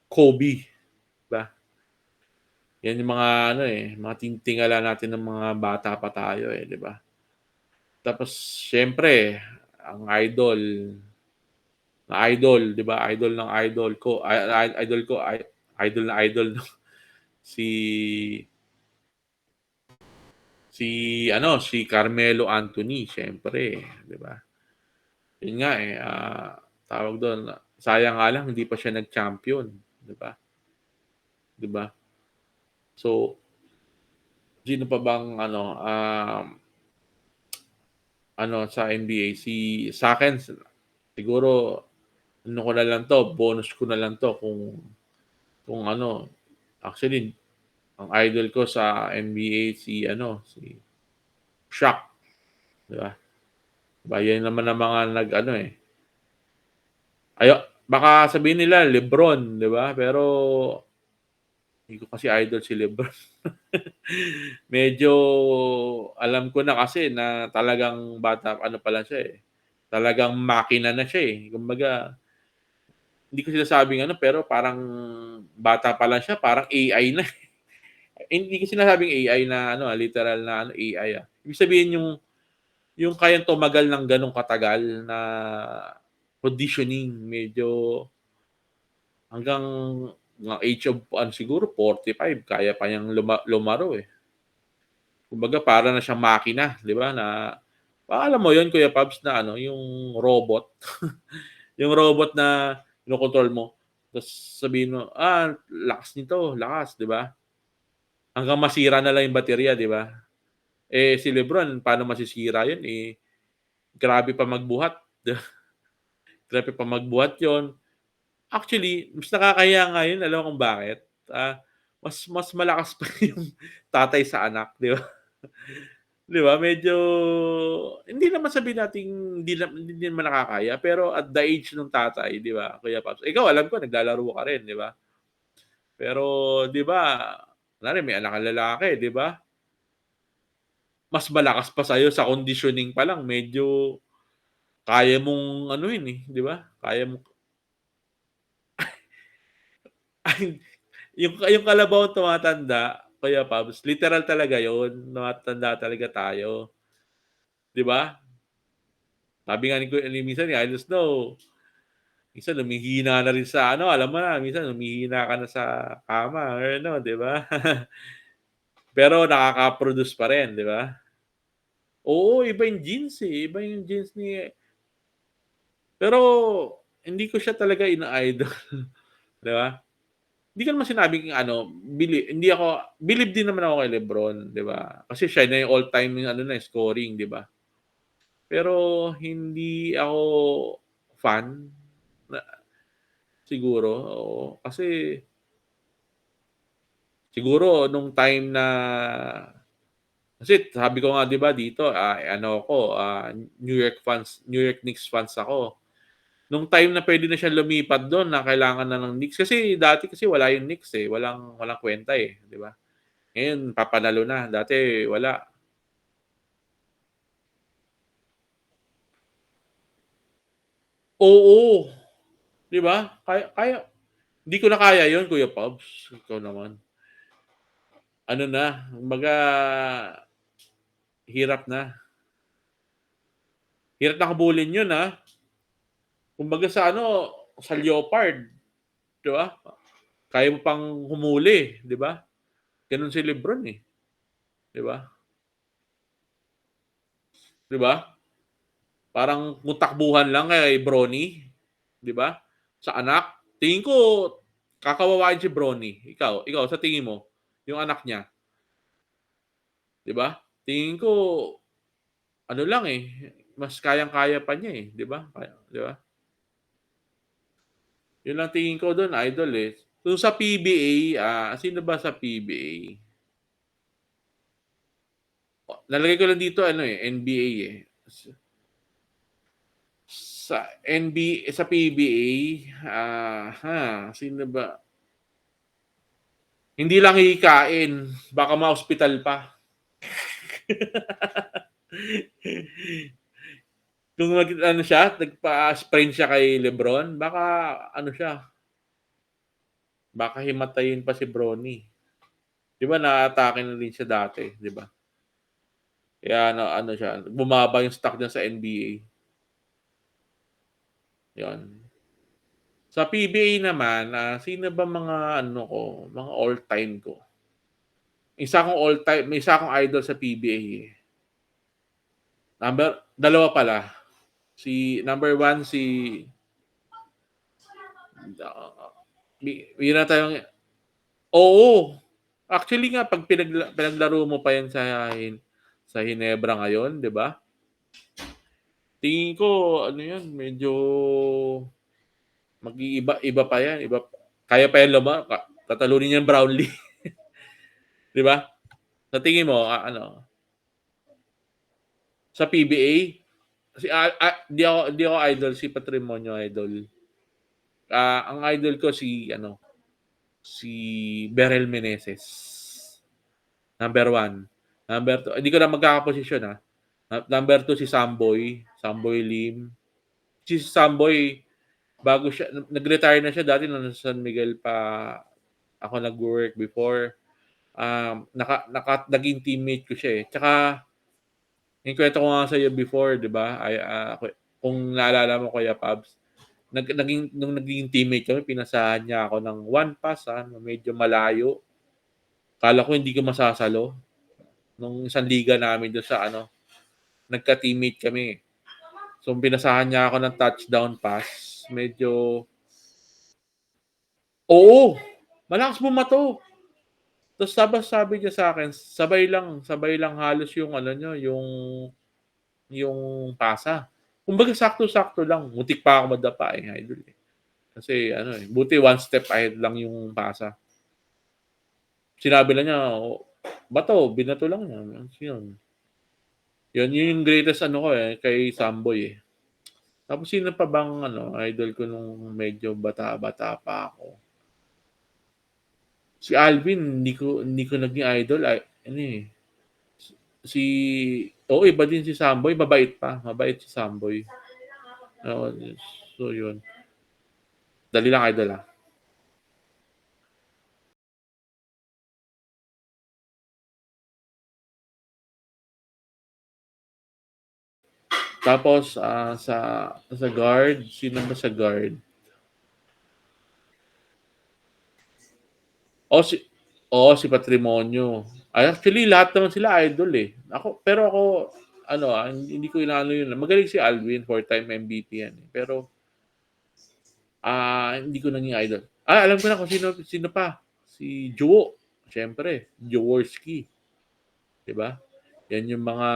A: Kobe, di ba? Yan yung mga mga tintingala natin ng mga bata pa tayo di ba? Tapos siyempre, ang idol, di ba? Idol ng idol ko, idol na idol no? si si Carmelo Anthony, siyempre, di ba? Yun nga tawag doon, sayang nga lang hindi pa siya nag-champion, di ba? Di ba? So, sino pa bang sa NBA sa akin siguro ko na lang to, bonus ko na lang to kung Actually, ang idol ko sa NBA si Shaq, 'di ba? 'Di ba, yan naman ang mga nag-ano, eh. Baka sabihin nila LeBron, 'di ba? Pero hindi ko kasi idol si LeBron. Medyo alam ko na kasi na talagang bata ano pa lang siya, eh, talagang makina na siya, eh. Kumbaga, hindi ko sinasabing ano, pero parang bata pa lang siya, parang AI na. Hindi ko sinasabing AI na ano, literal na ano, AI, ah. Ibig sabihin yung kayang tumagal ng gano'ng katagal na conditioning, medyo hanggang mga age of ano siguro 45 kaya pa niyang lumaro, eh. Kumbaga para na siyang makina, 'di ba, na alam mo 'yun, Kuya Pabs, na ano, yung robot, yung robot na kinokontrol mo, ta's sabihin mo, lakas nito, lakas, 'di ba? Hanggang masira na lang yung baterya, 'di ba? Eh, si Lebron paano masisira 'yun, eh, grabe pa magbuhat, 'di ba? Grabe pa magbuhat 'yun. Actually, mas nakakahiya nga 'yun, alam mo kung bakit? Mas mas malakas pa yung tatay sa anak, 'di ba? 'Di ba, medyo hindi naman sabihin nating hindi naman nakakahiya, pero at the age nung tatay, 'di ba, Kuya Pops? Ikaw alam ko naglalaro ka rin, 'di ba? Pero 'di ba, kunwari may anak kang lalaki, 'di ba? Mas malakas pa sa'yo sa conditioning pa lang, medyo kaya mong anuhin, eh, 'di ba? Kaya mo yung kalabawang tumatanda, Kuya Pops, literal talaga yun, tumatanda talaga tayo, 'di ba? Sabi nga ni minsan ni Ilos daw, minsan humihina na rin sa ano, alam mo na, minsan humihina ka na sa kama or ano, 'di ba? Pero nakaka-produce pa rin, 'di ba? Oo, iba yung genes, eh, iba yung genes pero hindi ko siya talaga ina-idol, 'di ba? Hindi ko naman sinabing ano, hindi ako bilib din naman ako kay Lebron, 'di ba? Kasi siya na yung all-time ano na, scoring, 'di ba? Pero hindi ako fan na siguro, oo. Kasi siguro nung time na kasi sabi ko nga 'di ba dito, ano ako, New York Knicks fans ako. Nung time na puwede na siyang lumipat dun na kailangan na ng Knicks kasi dati kasi wala yung Knicks, eh, walang walang kuwenta, eh, 'di ba? Ngayon papanalo na, dati wala. Oo, 'di ba? Kaya kaya hindi ko na kaya yun, Kuya Pops, ikaw naman. Ano na, kumbaga hirap na. Hirap na habulin yun, kumbaga sa ano, sa Leopard, 'di ba? Kaya mo pang humuli, 'di ba? Gano'n si Lebron, eh, 'di ba? 'Di ba? Parang kung takbuhan lang kay Bronny, 'di ba? Sa anak, tingin ko kakawawain si Bronny. Ikaw sa tingin mo, yung anak niya, 'di ba? Tingin ko ano lang, eh, mas kayang-kaya pa niya, eh, 'di ba? 'Di ba? Yun lang tingin ko dun, idol, eh. Kung sa PBA, sino ba sa PBA? Nalagay ko lang dito ano, eh, NBA, eh. Sa PBA, sino ba? Hindi lang hihikain, baka ma-ospital pa. Kung ano siya, nagpa-sprain siya kay Lebron, baka ano siya, baka himatayin pa si Bronny. 'Di ba naatake na din siya dati, 'di ba? Kaya ano ano siya, bumaba yung stock niya sa NBA, 'yun. Sa PBA naman, sino ba mga ano ko, mga all-time ko? May isa akong idol sa PBA, eh. Dalawa pala. Number one bihira na tayong oo. Actually nga 'pag pinaglaro mo pa 'yan sa Hinebra ngayon, 'di ba? Tingin ko ano 'yan, medyo mag-iiba iba pa 'yan, kaya pa 'yan tatalunin niya yung Brownlee. 'Di ba? Sa tingin mo, ano, sa PBA, si di ako idol si Patrimonio idol. Ang idol ko si ano, si Beryl Meneses. Number one. Number two, hindi ko na magkakaposisyon ha. Number two si Samboy, Samboy Lim. Si Samboy, bago siya, nag-retire na siya dati nung San Miguel pa ako nag-work before. Naging teammate ko siya eh. Tsaka, yung kwento ko nga sa iyo before, di ba? Kung naalala mo Kuya Pabs, nung naging teammate kami, pinasahan niya ako ng one pass, medyo malayo. Kala ko hindi ko masasalo. Nung isang liga namin doon sa ano, nagka-teammate kami. So, pinasahan niya ako ng touchdown pass. Medyo, oo, malakas bumato. Tapos sabi niya sa akin, sabay lang halos yung ano nyo, yung pasa. Kumbaga sakto-sakto lang. Muntik pa ako madapa idol eh. Kasi ano eh, buti one step ahead lang yung pasa. Sinabi lang niya, binato lang niya. Yun. Yun yung greatest ano ko eh, kay Samboy eh. Tapos sino pa bang ano, idol ko nung medyo bata-bata pa ako? Si Alvin, hindi ko naging idol. Ano eh, iba din si Samboy, mabait si Samboy. So yun. Dali lang idol ah. Tapos sa guard, sino ba sa guard? Si Patrimonio. Actually lahat naman sila idol eh. Pero ako hindi ko inaano yun. Magaling si Alvin, four-time MVP yan. Pero hindi ko naging idol. Alam ko na kung sino pa. Si Joe. Siyempre, Jaworski. 'Di ba? Yan yung mga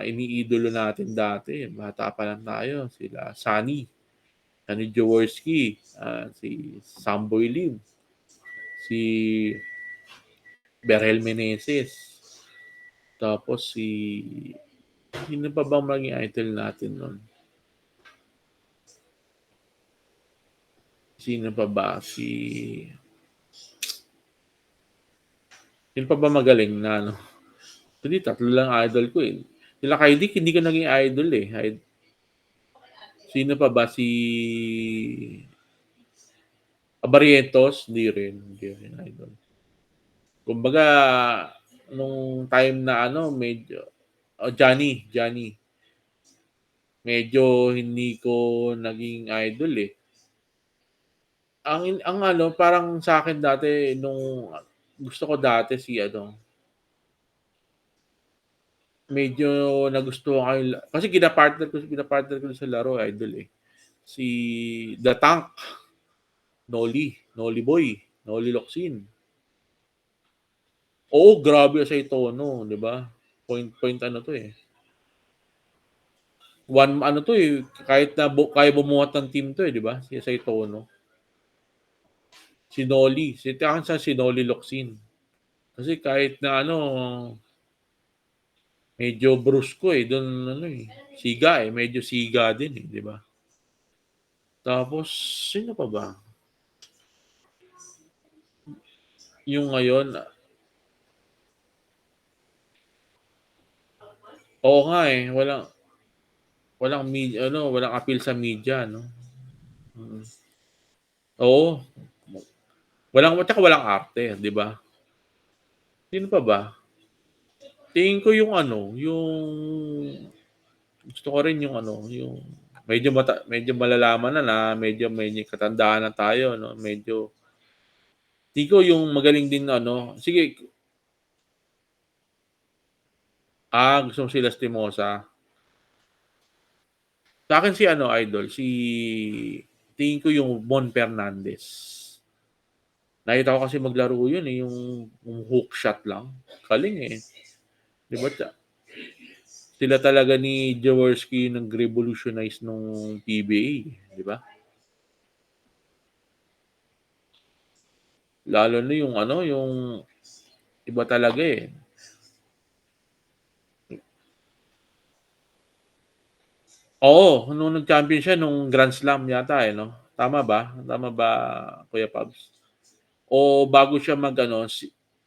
A: iniidolo natin dati. Bata pa lang tayo. Sila Sunny Jaworski, si Samboy Lim, si Beryl Meneses. Tapos sino pa bang maging idol natin nun? Sino pa ba? Sino pa ba magaling na ano? Hindi, tatlo lang idol ko eh. Sila kay Dick, hindi ko naging idol eh. Sino pa ba? Si Barrientos, hindi rin idol. Kumbaga, nung time na ano, medyo, Johnny. Medyo hindi ko naging idol eh. Ang ano, parang sa akin dati, nung gusto ko dati si ano, medyo nagustuhan ko kasi gina-partner ko sa laro, idol eh. Si The Tank, Noli Boy, Noli Locsin. Oo, grabe sa tono, 'di ba? Point ano to eh. One ano to eh, kahit na kaya bumuhat ng team to eh, 'di ba? Si Tono. Si Noli Locsin. Kasi kahit na ano, medyo brusko eh, doon ano eh. Medyo siga din eh, 'di ba? Tapos sino pa ba? Yung ngayon, oo nga eh, walang appeal sa media, no? Mm. Oo. Walang arte, 'di ba? Sino pa ba? Tingin ko yung ano, gusto ko rin yung ano, yung medyo malalaman na medyo katandaan na tayo, no? Medyo Tico yung magaling din ano. Sige. Gusto mo si Lastimosa. Sa akin si ano, idol, tingin ko yung Mon Fernandez. Nakita ko kasi maglaro yun eh, yung hook shot lang. Kaling eh. Di ba? Sila talaga ni Jaworski nag-revolutionize nung PBA. Di ba? Lalo na yung ano, yung iba talaga eh. Oo, nung nag-champion siya nung Grand Slam yata eh, no? Tama ba? Tama ba, Kuya Pabs? O bago siya mag-ano,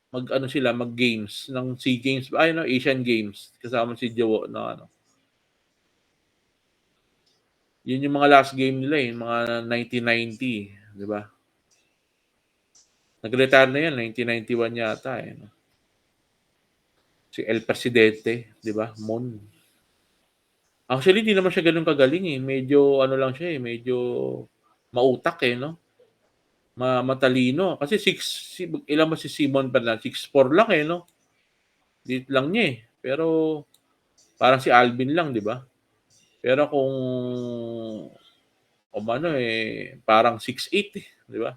A: mag-ano sila, mag-games ng SEA Games, ay no, Asian Games, kasama si Jowo na ano. Yun yung mga last game nila eh, mga 1990, di ba? Nag-retire na yan, 1991 yata eh. No? Si El Presidente, di ba? Mon. Actually, di naman siya ganun kagaling eh. Medyo ano lang siya eh, medyo mautak eh, no? Matalino. Kasi ilan ba si Simon pa na? 6'4 lang eh, no? Lit lang niya eh. Pero parang si Alvin lang, di ba? Pero kung ano eh, parang 6'8 eh, di ba?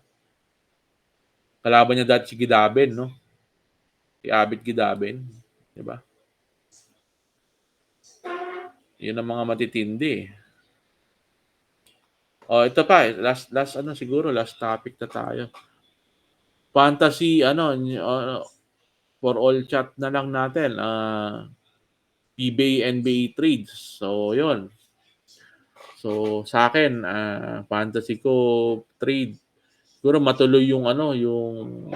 A: Kalaban niya dati si Gidaben, no? Si Abit Gidaben, di ba? Yun ang mga matitindi eh. Oh, ito pa, last ano siguro, last topic na tayo. Fantasy ano, for all chat na lang natin. PBA NBA trades. So, 'yun. So, sa akin, fantasy ko trade. Siguro matuloy yung ano, yung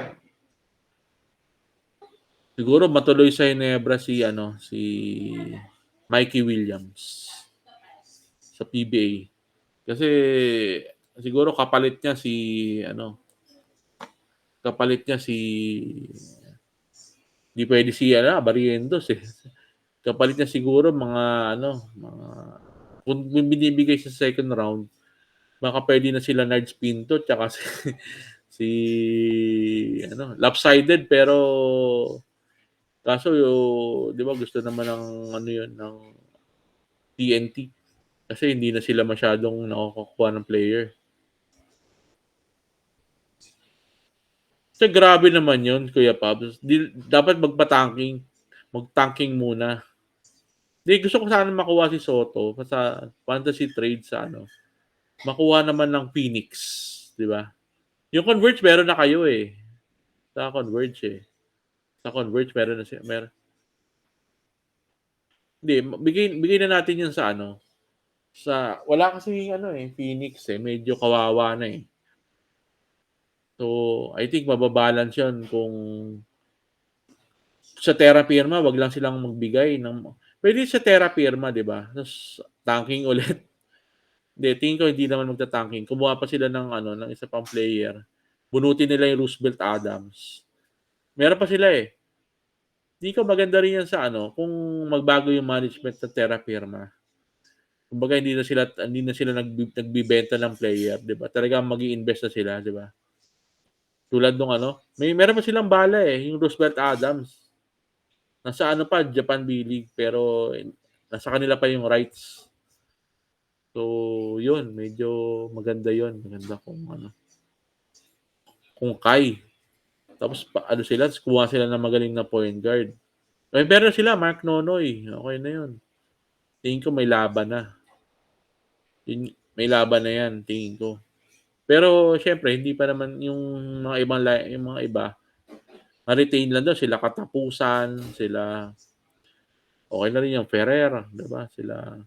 A: siguro matuloy sa Ginebra si ano, si Mikey Williams sa PBA. Kasi siguro kapalit niya si ano, kapalit niya si di pwede si Barrientos eh. Kapalit niya siguro mga ano, mga kung binibigay sa second round, baka pwede na sila Nards Pinto tsaka si, si ano, lopsided pero kaso di ba gusto naman ng ano yun, ng TNT. Kasi hindi na sila masyadong nakakakuha ng player. Kasi grabe naman yun, Kuya Pabs. Dapat mag-tanking muna. Di, gusto ko sana makuha si Soto sa fantasy trade sa ano. Makuha naman ng Phoenix, di ba? Yung Converge meron na kayo eh. Sa Converge eh. Sa Converge meron na siya, Hindi, bigay na natin 'yun sa ano, sa wala kasi ano eh, Phoenix eh, medyo kawawa na eh. So, I think mababalance 'yun kung sa Terra Firma, wag lang silang magbigay ng pwede sa Terra Firma, 'di ba? Tapos tanking ulit. Hindi, tingin ko hindi naman magta-tanking. Kumuha pa sila ng ano, ng isa pang player. Bunutin nila yung Roosevelt Adams. Meron pa sila eh. Hindi ko maganda rin yan sa ano, kung magbago yung management ng Terra Firma. Kumbaga hindi na sila nagbibenta ng player, 'di ba? Talagang magi-invest na sila, 'di ba? Tulad nung ano, meron pa silang bala eh, yung Roosevelt Adams. Nasa ano pa, Japan B-League pero nasa kanila pa yung rights. So, 'yun, medyo maganda 'yun. Maganda kung ano, kung Kai. Tapos ano sila, kuha sila ng magaling na point guard. Pero sila Mark Nonoy. Okay na 'yun. Tingin ko may laban na. May laban na 'yan, tingin ko. Pero siyempre hindi pa naman yung mga iba, ma-retain lang daw sila Katapusan, sila okay na rin yung Ferrer, 'di ba? Sila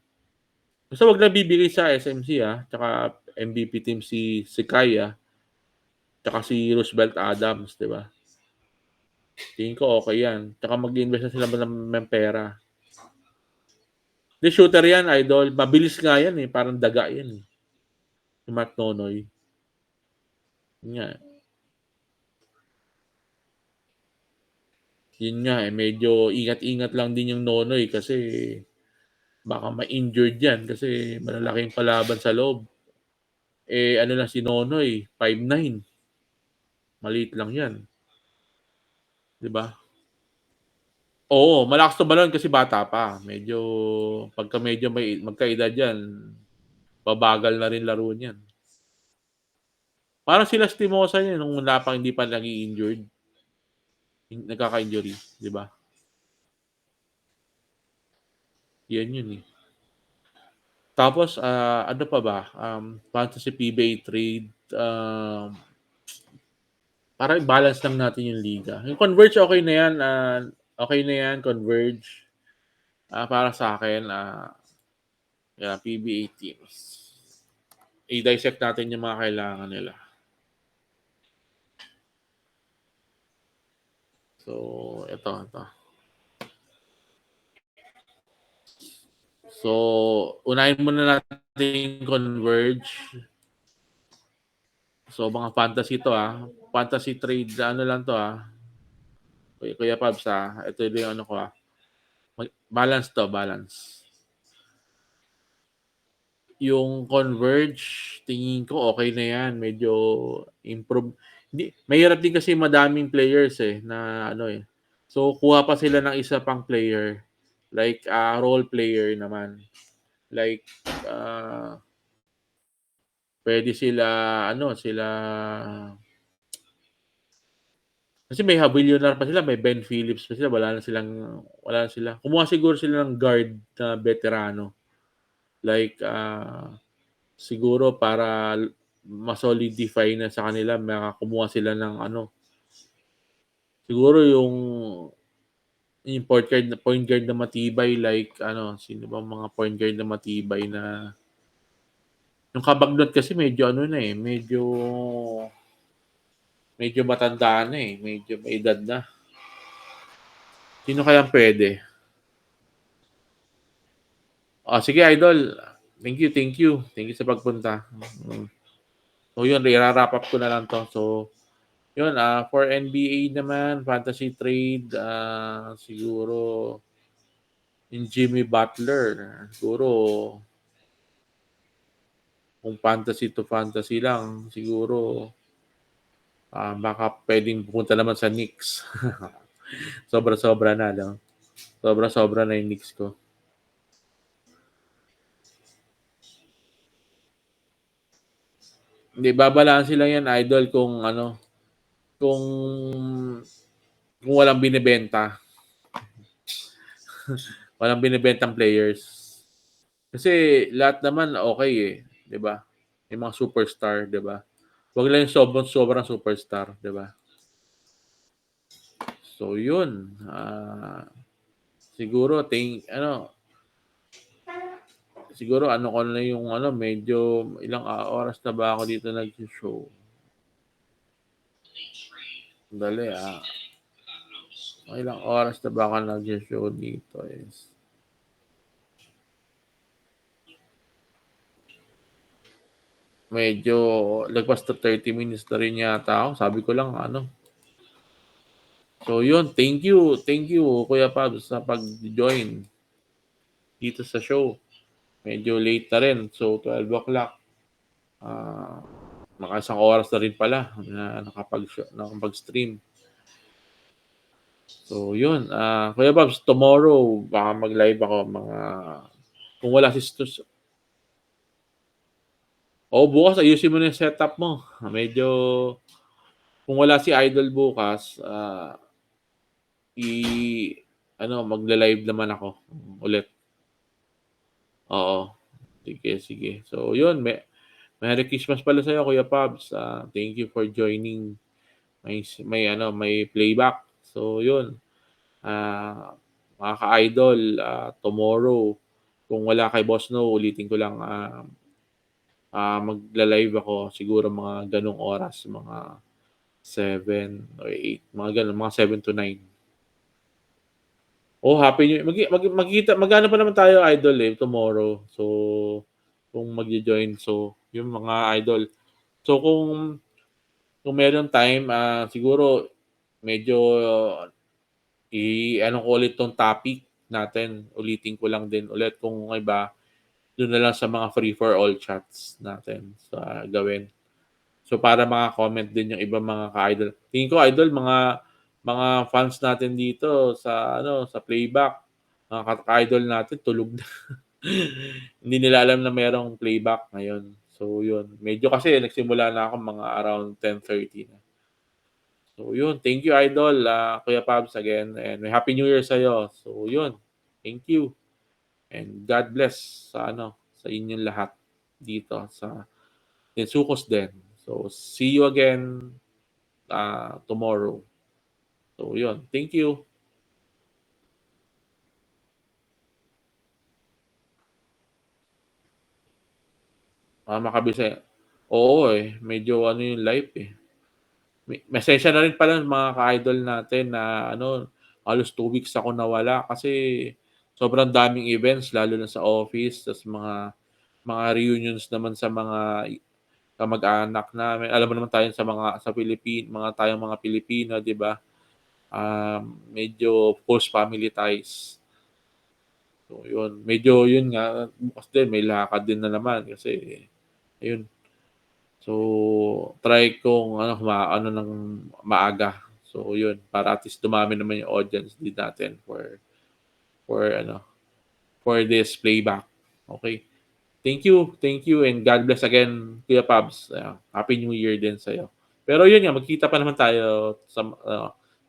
A: basta wag lang bibigay sa SMC tsaka MVP team si Kai tsaka si Roosevelt Adams, 'di ba? Tingin ko okay 'yan. Tsaka mag-invest na sila ng pera. Di shooter yan, idol. Mabilis nga yan eh. Parang daga yan eh. Si Mark Nonoy. Yun nga. Yun nga eh. Medyo ingat-ingat lang din yung Nonoy kasi baka ma-injured yan kasi malalaking palaban sa loob. Eh ano lang si Nonoy, 5'9". Maliit lang yan. 'Di ba? Oo, malakas tumalon kasi bata pa. Medyo may magkaedad yan, babagal na rin laro niyan. Parang sila Stimosa niya nung wala pa hindi pa naging injured. Nagkaka-injury, 'di ba? Yan yun eh. Tapos, ano pa ba? Fantasy PBA trade. para i-balance lang natin yung liga. Yung Converge okay na yan, okay na yan, Converge. Para sa akin, yeah, PBA teams. I-dissect natin yung mga kailangan nila. So, ito. So, unahin muna natin Converge. So, mga fantasy to Fantasy trade, ano lang to Kuya Pabs Ito yung ano ko Balance to, balance. Yung Converge, tingin ko okay na yan. Medyo improve. Hindi, mahirap din kasi madaming players na ano So, kuha pa sila ng isa pang player. Like, role player naman. Like, pwede sila, kasi may Habilionar pa sila, may Ben Phillips pa sila, wala na sila. Kumuha siguro sila ng guard na veterano. Like, siguro para ma-solidify na sa kanila, makakumuha sila ng siguro yung point guard na matibay, like, sino ba mga point guard na matibay na, yung Kabagnot kasi medyo medyo matanda na medyo may edad na. Sino kaya pwede? Sige, Idol. Thank you. Thank you sa pagpunta. So, yun, i-wrap up ko na lang to. So, yun, for NBA naman, fantasy trade, siguro, yung Jimmy Butler, siguro, kung fantasy to fantasy lang, siguro, baka pwedeng pupunta naman sa Knicks. Sobra-sobra na, no? Sobra-sobra na yung Knicks ko. Hindi, babalansin lang yan, Idol, kung walang binibenta. Walang binibentang players. Kasi lahat naman okay 'di ba? Yung mga superstar, 'di ba? Wag lang yung sobrang superstar, 'di ba? So, yun. Siguro siguro ko na yung medyo ilang oras na ba ako dito nag-show? Dali ilang oras na ba ako nag-show dito medyo lagpas to 30 minutes na rin yata ako. Sabi ko lang So, yun. Thank you, Kuya Pabs, sa pag-join dito sa show. Medyo late na rin. So, 12 o'clock. Isang oras na rin pala na nakapag-stream. So, yun. Kuya Babs, tomorrow, baka mag-live ako kung wala si Stus. Bukas, ayusin mo na yung setup mo. Medyo, kung wala si Idol bukas, magla-live naman ako ulit. Oo. Sige. So, yun. Merry Christmas pala sa'yo, Kuya Pabs. Thank you for joining may playback. So, yun. Mga ka-idol, tomorrow, kung wala kay Boss No, ulitin ko lang, magla-live ako siguro mga ganong oras, mga 7 or 8, mga ganon, mga 7 to 9. Happy New Year. Magkano pa naman tayo, idol, tomorrow. So, kung magjo-join, so, yung mga idol. So, kung meron time, siguro, medyo, ko ulit tong topic natin. Ulitin ko lang din ulit kung iba, doon na lang sa mga free for all chats natin sa gawin. So, para maka-comment din yung ibang mga ka-idol. Tingin ko, idol, mga fans natin dito sa playback, mga ka-idol natin, tulog na. Hindi nila alam na mayroong playback ngayon. So, yun. Medyo kasi nagsimula na ako mga around 10:30 na. So, yun. Thank you, Idol. Kuya Pabs again. And may Happy New Year sa'yo. So, yun. Thank you. And God bless sa inyong lahat dito sa Tensukos din. So, see you again tomorrow. So, yun. Thank you. Makabisa. Oo eh. Medyo ano yung life eh. Mesensya na rin pala mga ka-idol natin na ano, halos 2 weeks ako nawala kasi sobrang daming events lalo na sa office tas mga reunions naman sa mga kamag-anak namin. Alam mo naman tayo sa tayong mga Pilipino, 'di ba? Medyo close family ties. So, yun. Medyo yun nga, bukas din may lakad din na naman kasi ayun. So, try kong ano ng maaga. So, yun para at least dumami naman yung audience din natin for ano, for this playback. Okay. Thank you and God bless again, Kuya Pabs. Happy New Year din sa'yo. Pero yun nga, magkita pa naman tayo sa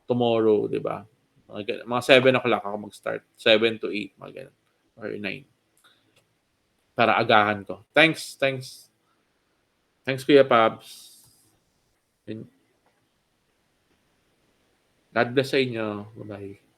A: tomorrow, 'di ba? Mga 7 o'clock ako mag-start. 7 to 8, mga ganun. Or 9. Para agahan ko. Thanks, thanks. Thanks, Kuya Pabs. And God bless sa inyo. Bye-bye.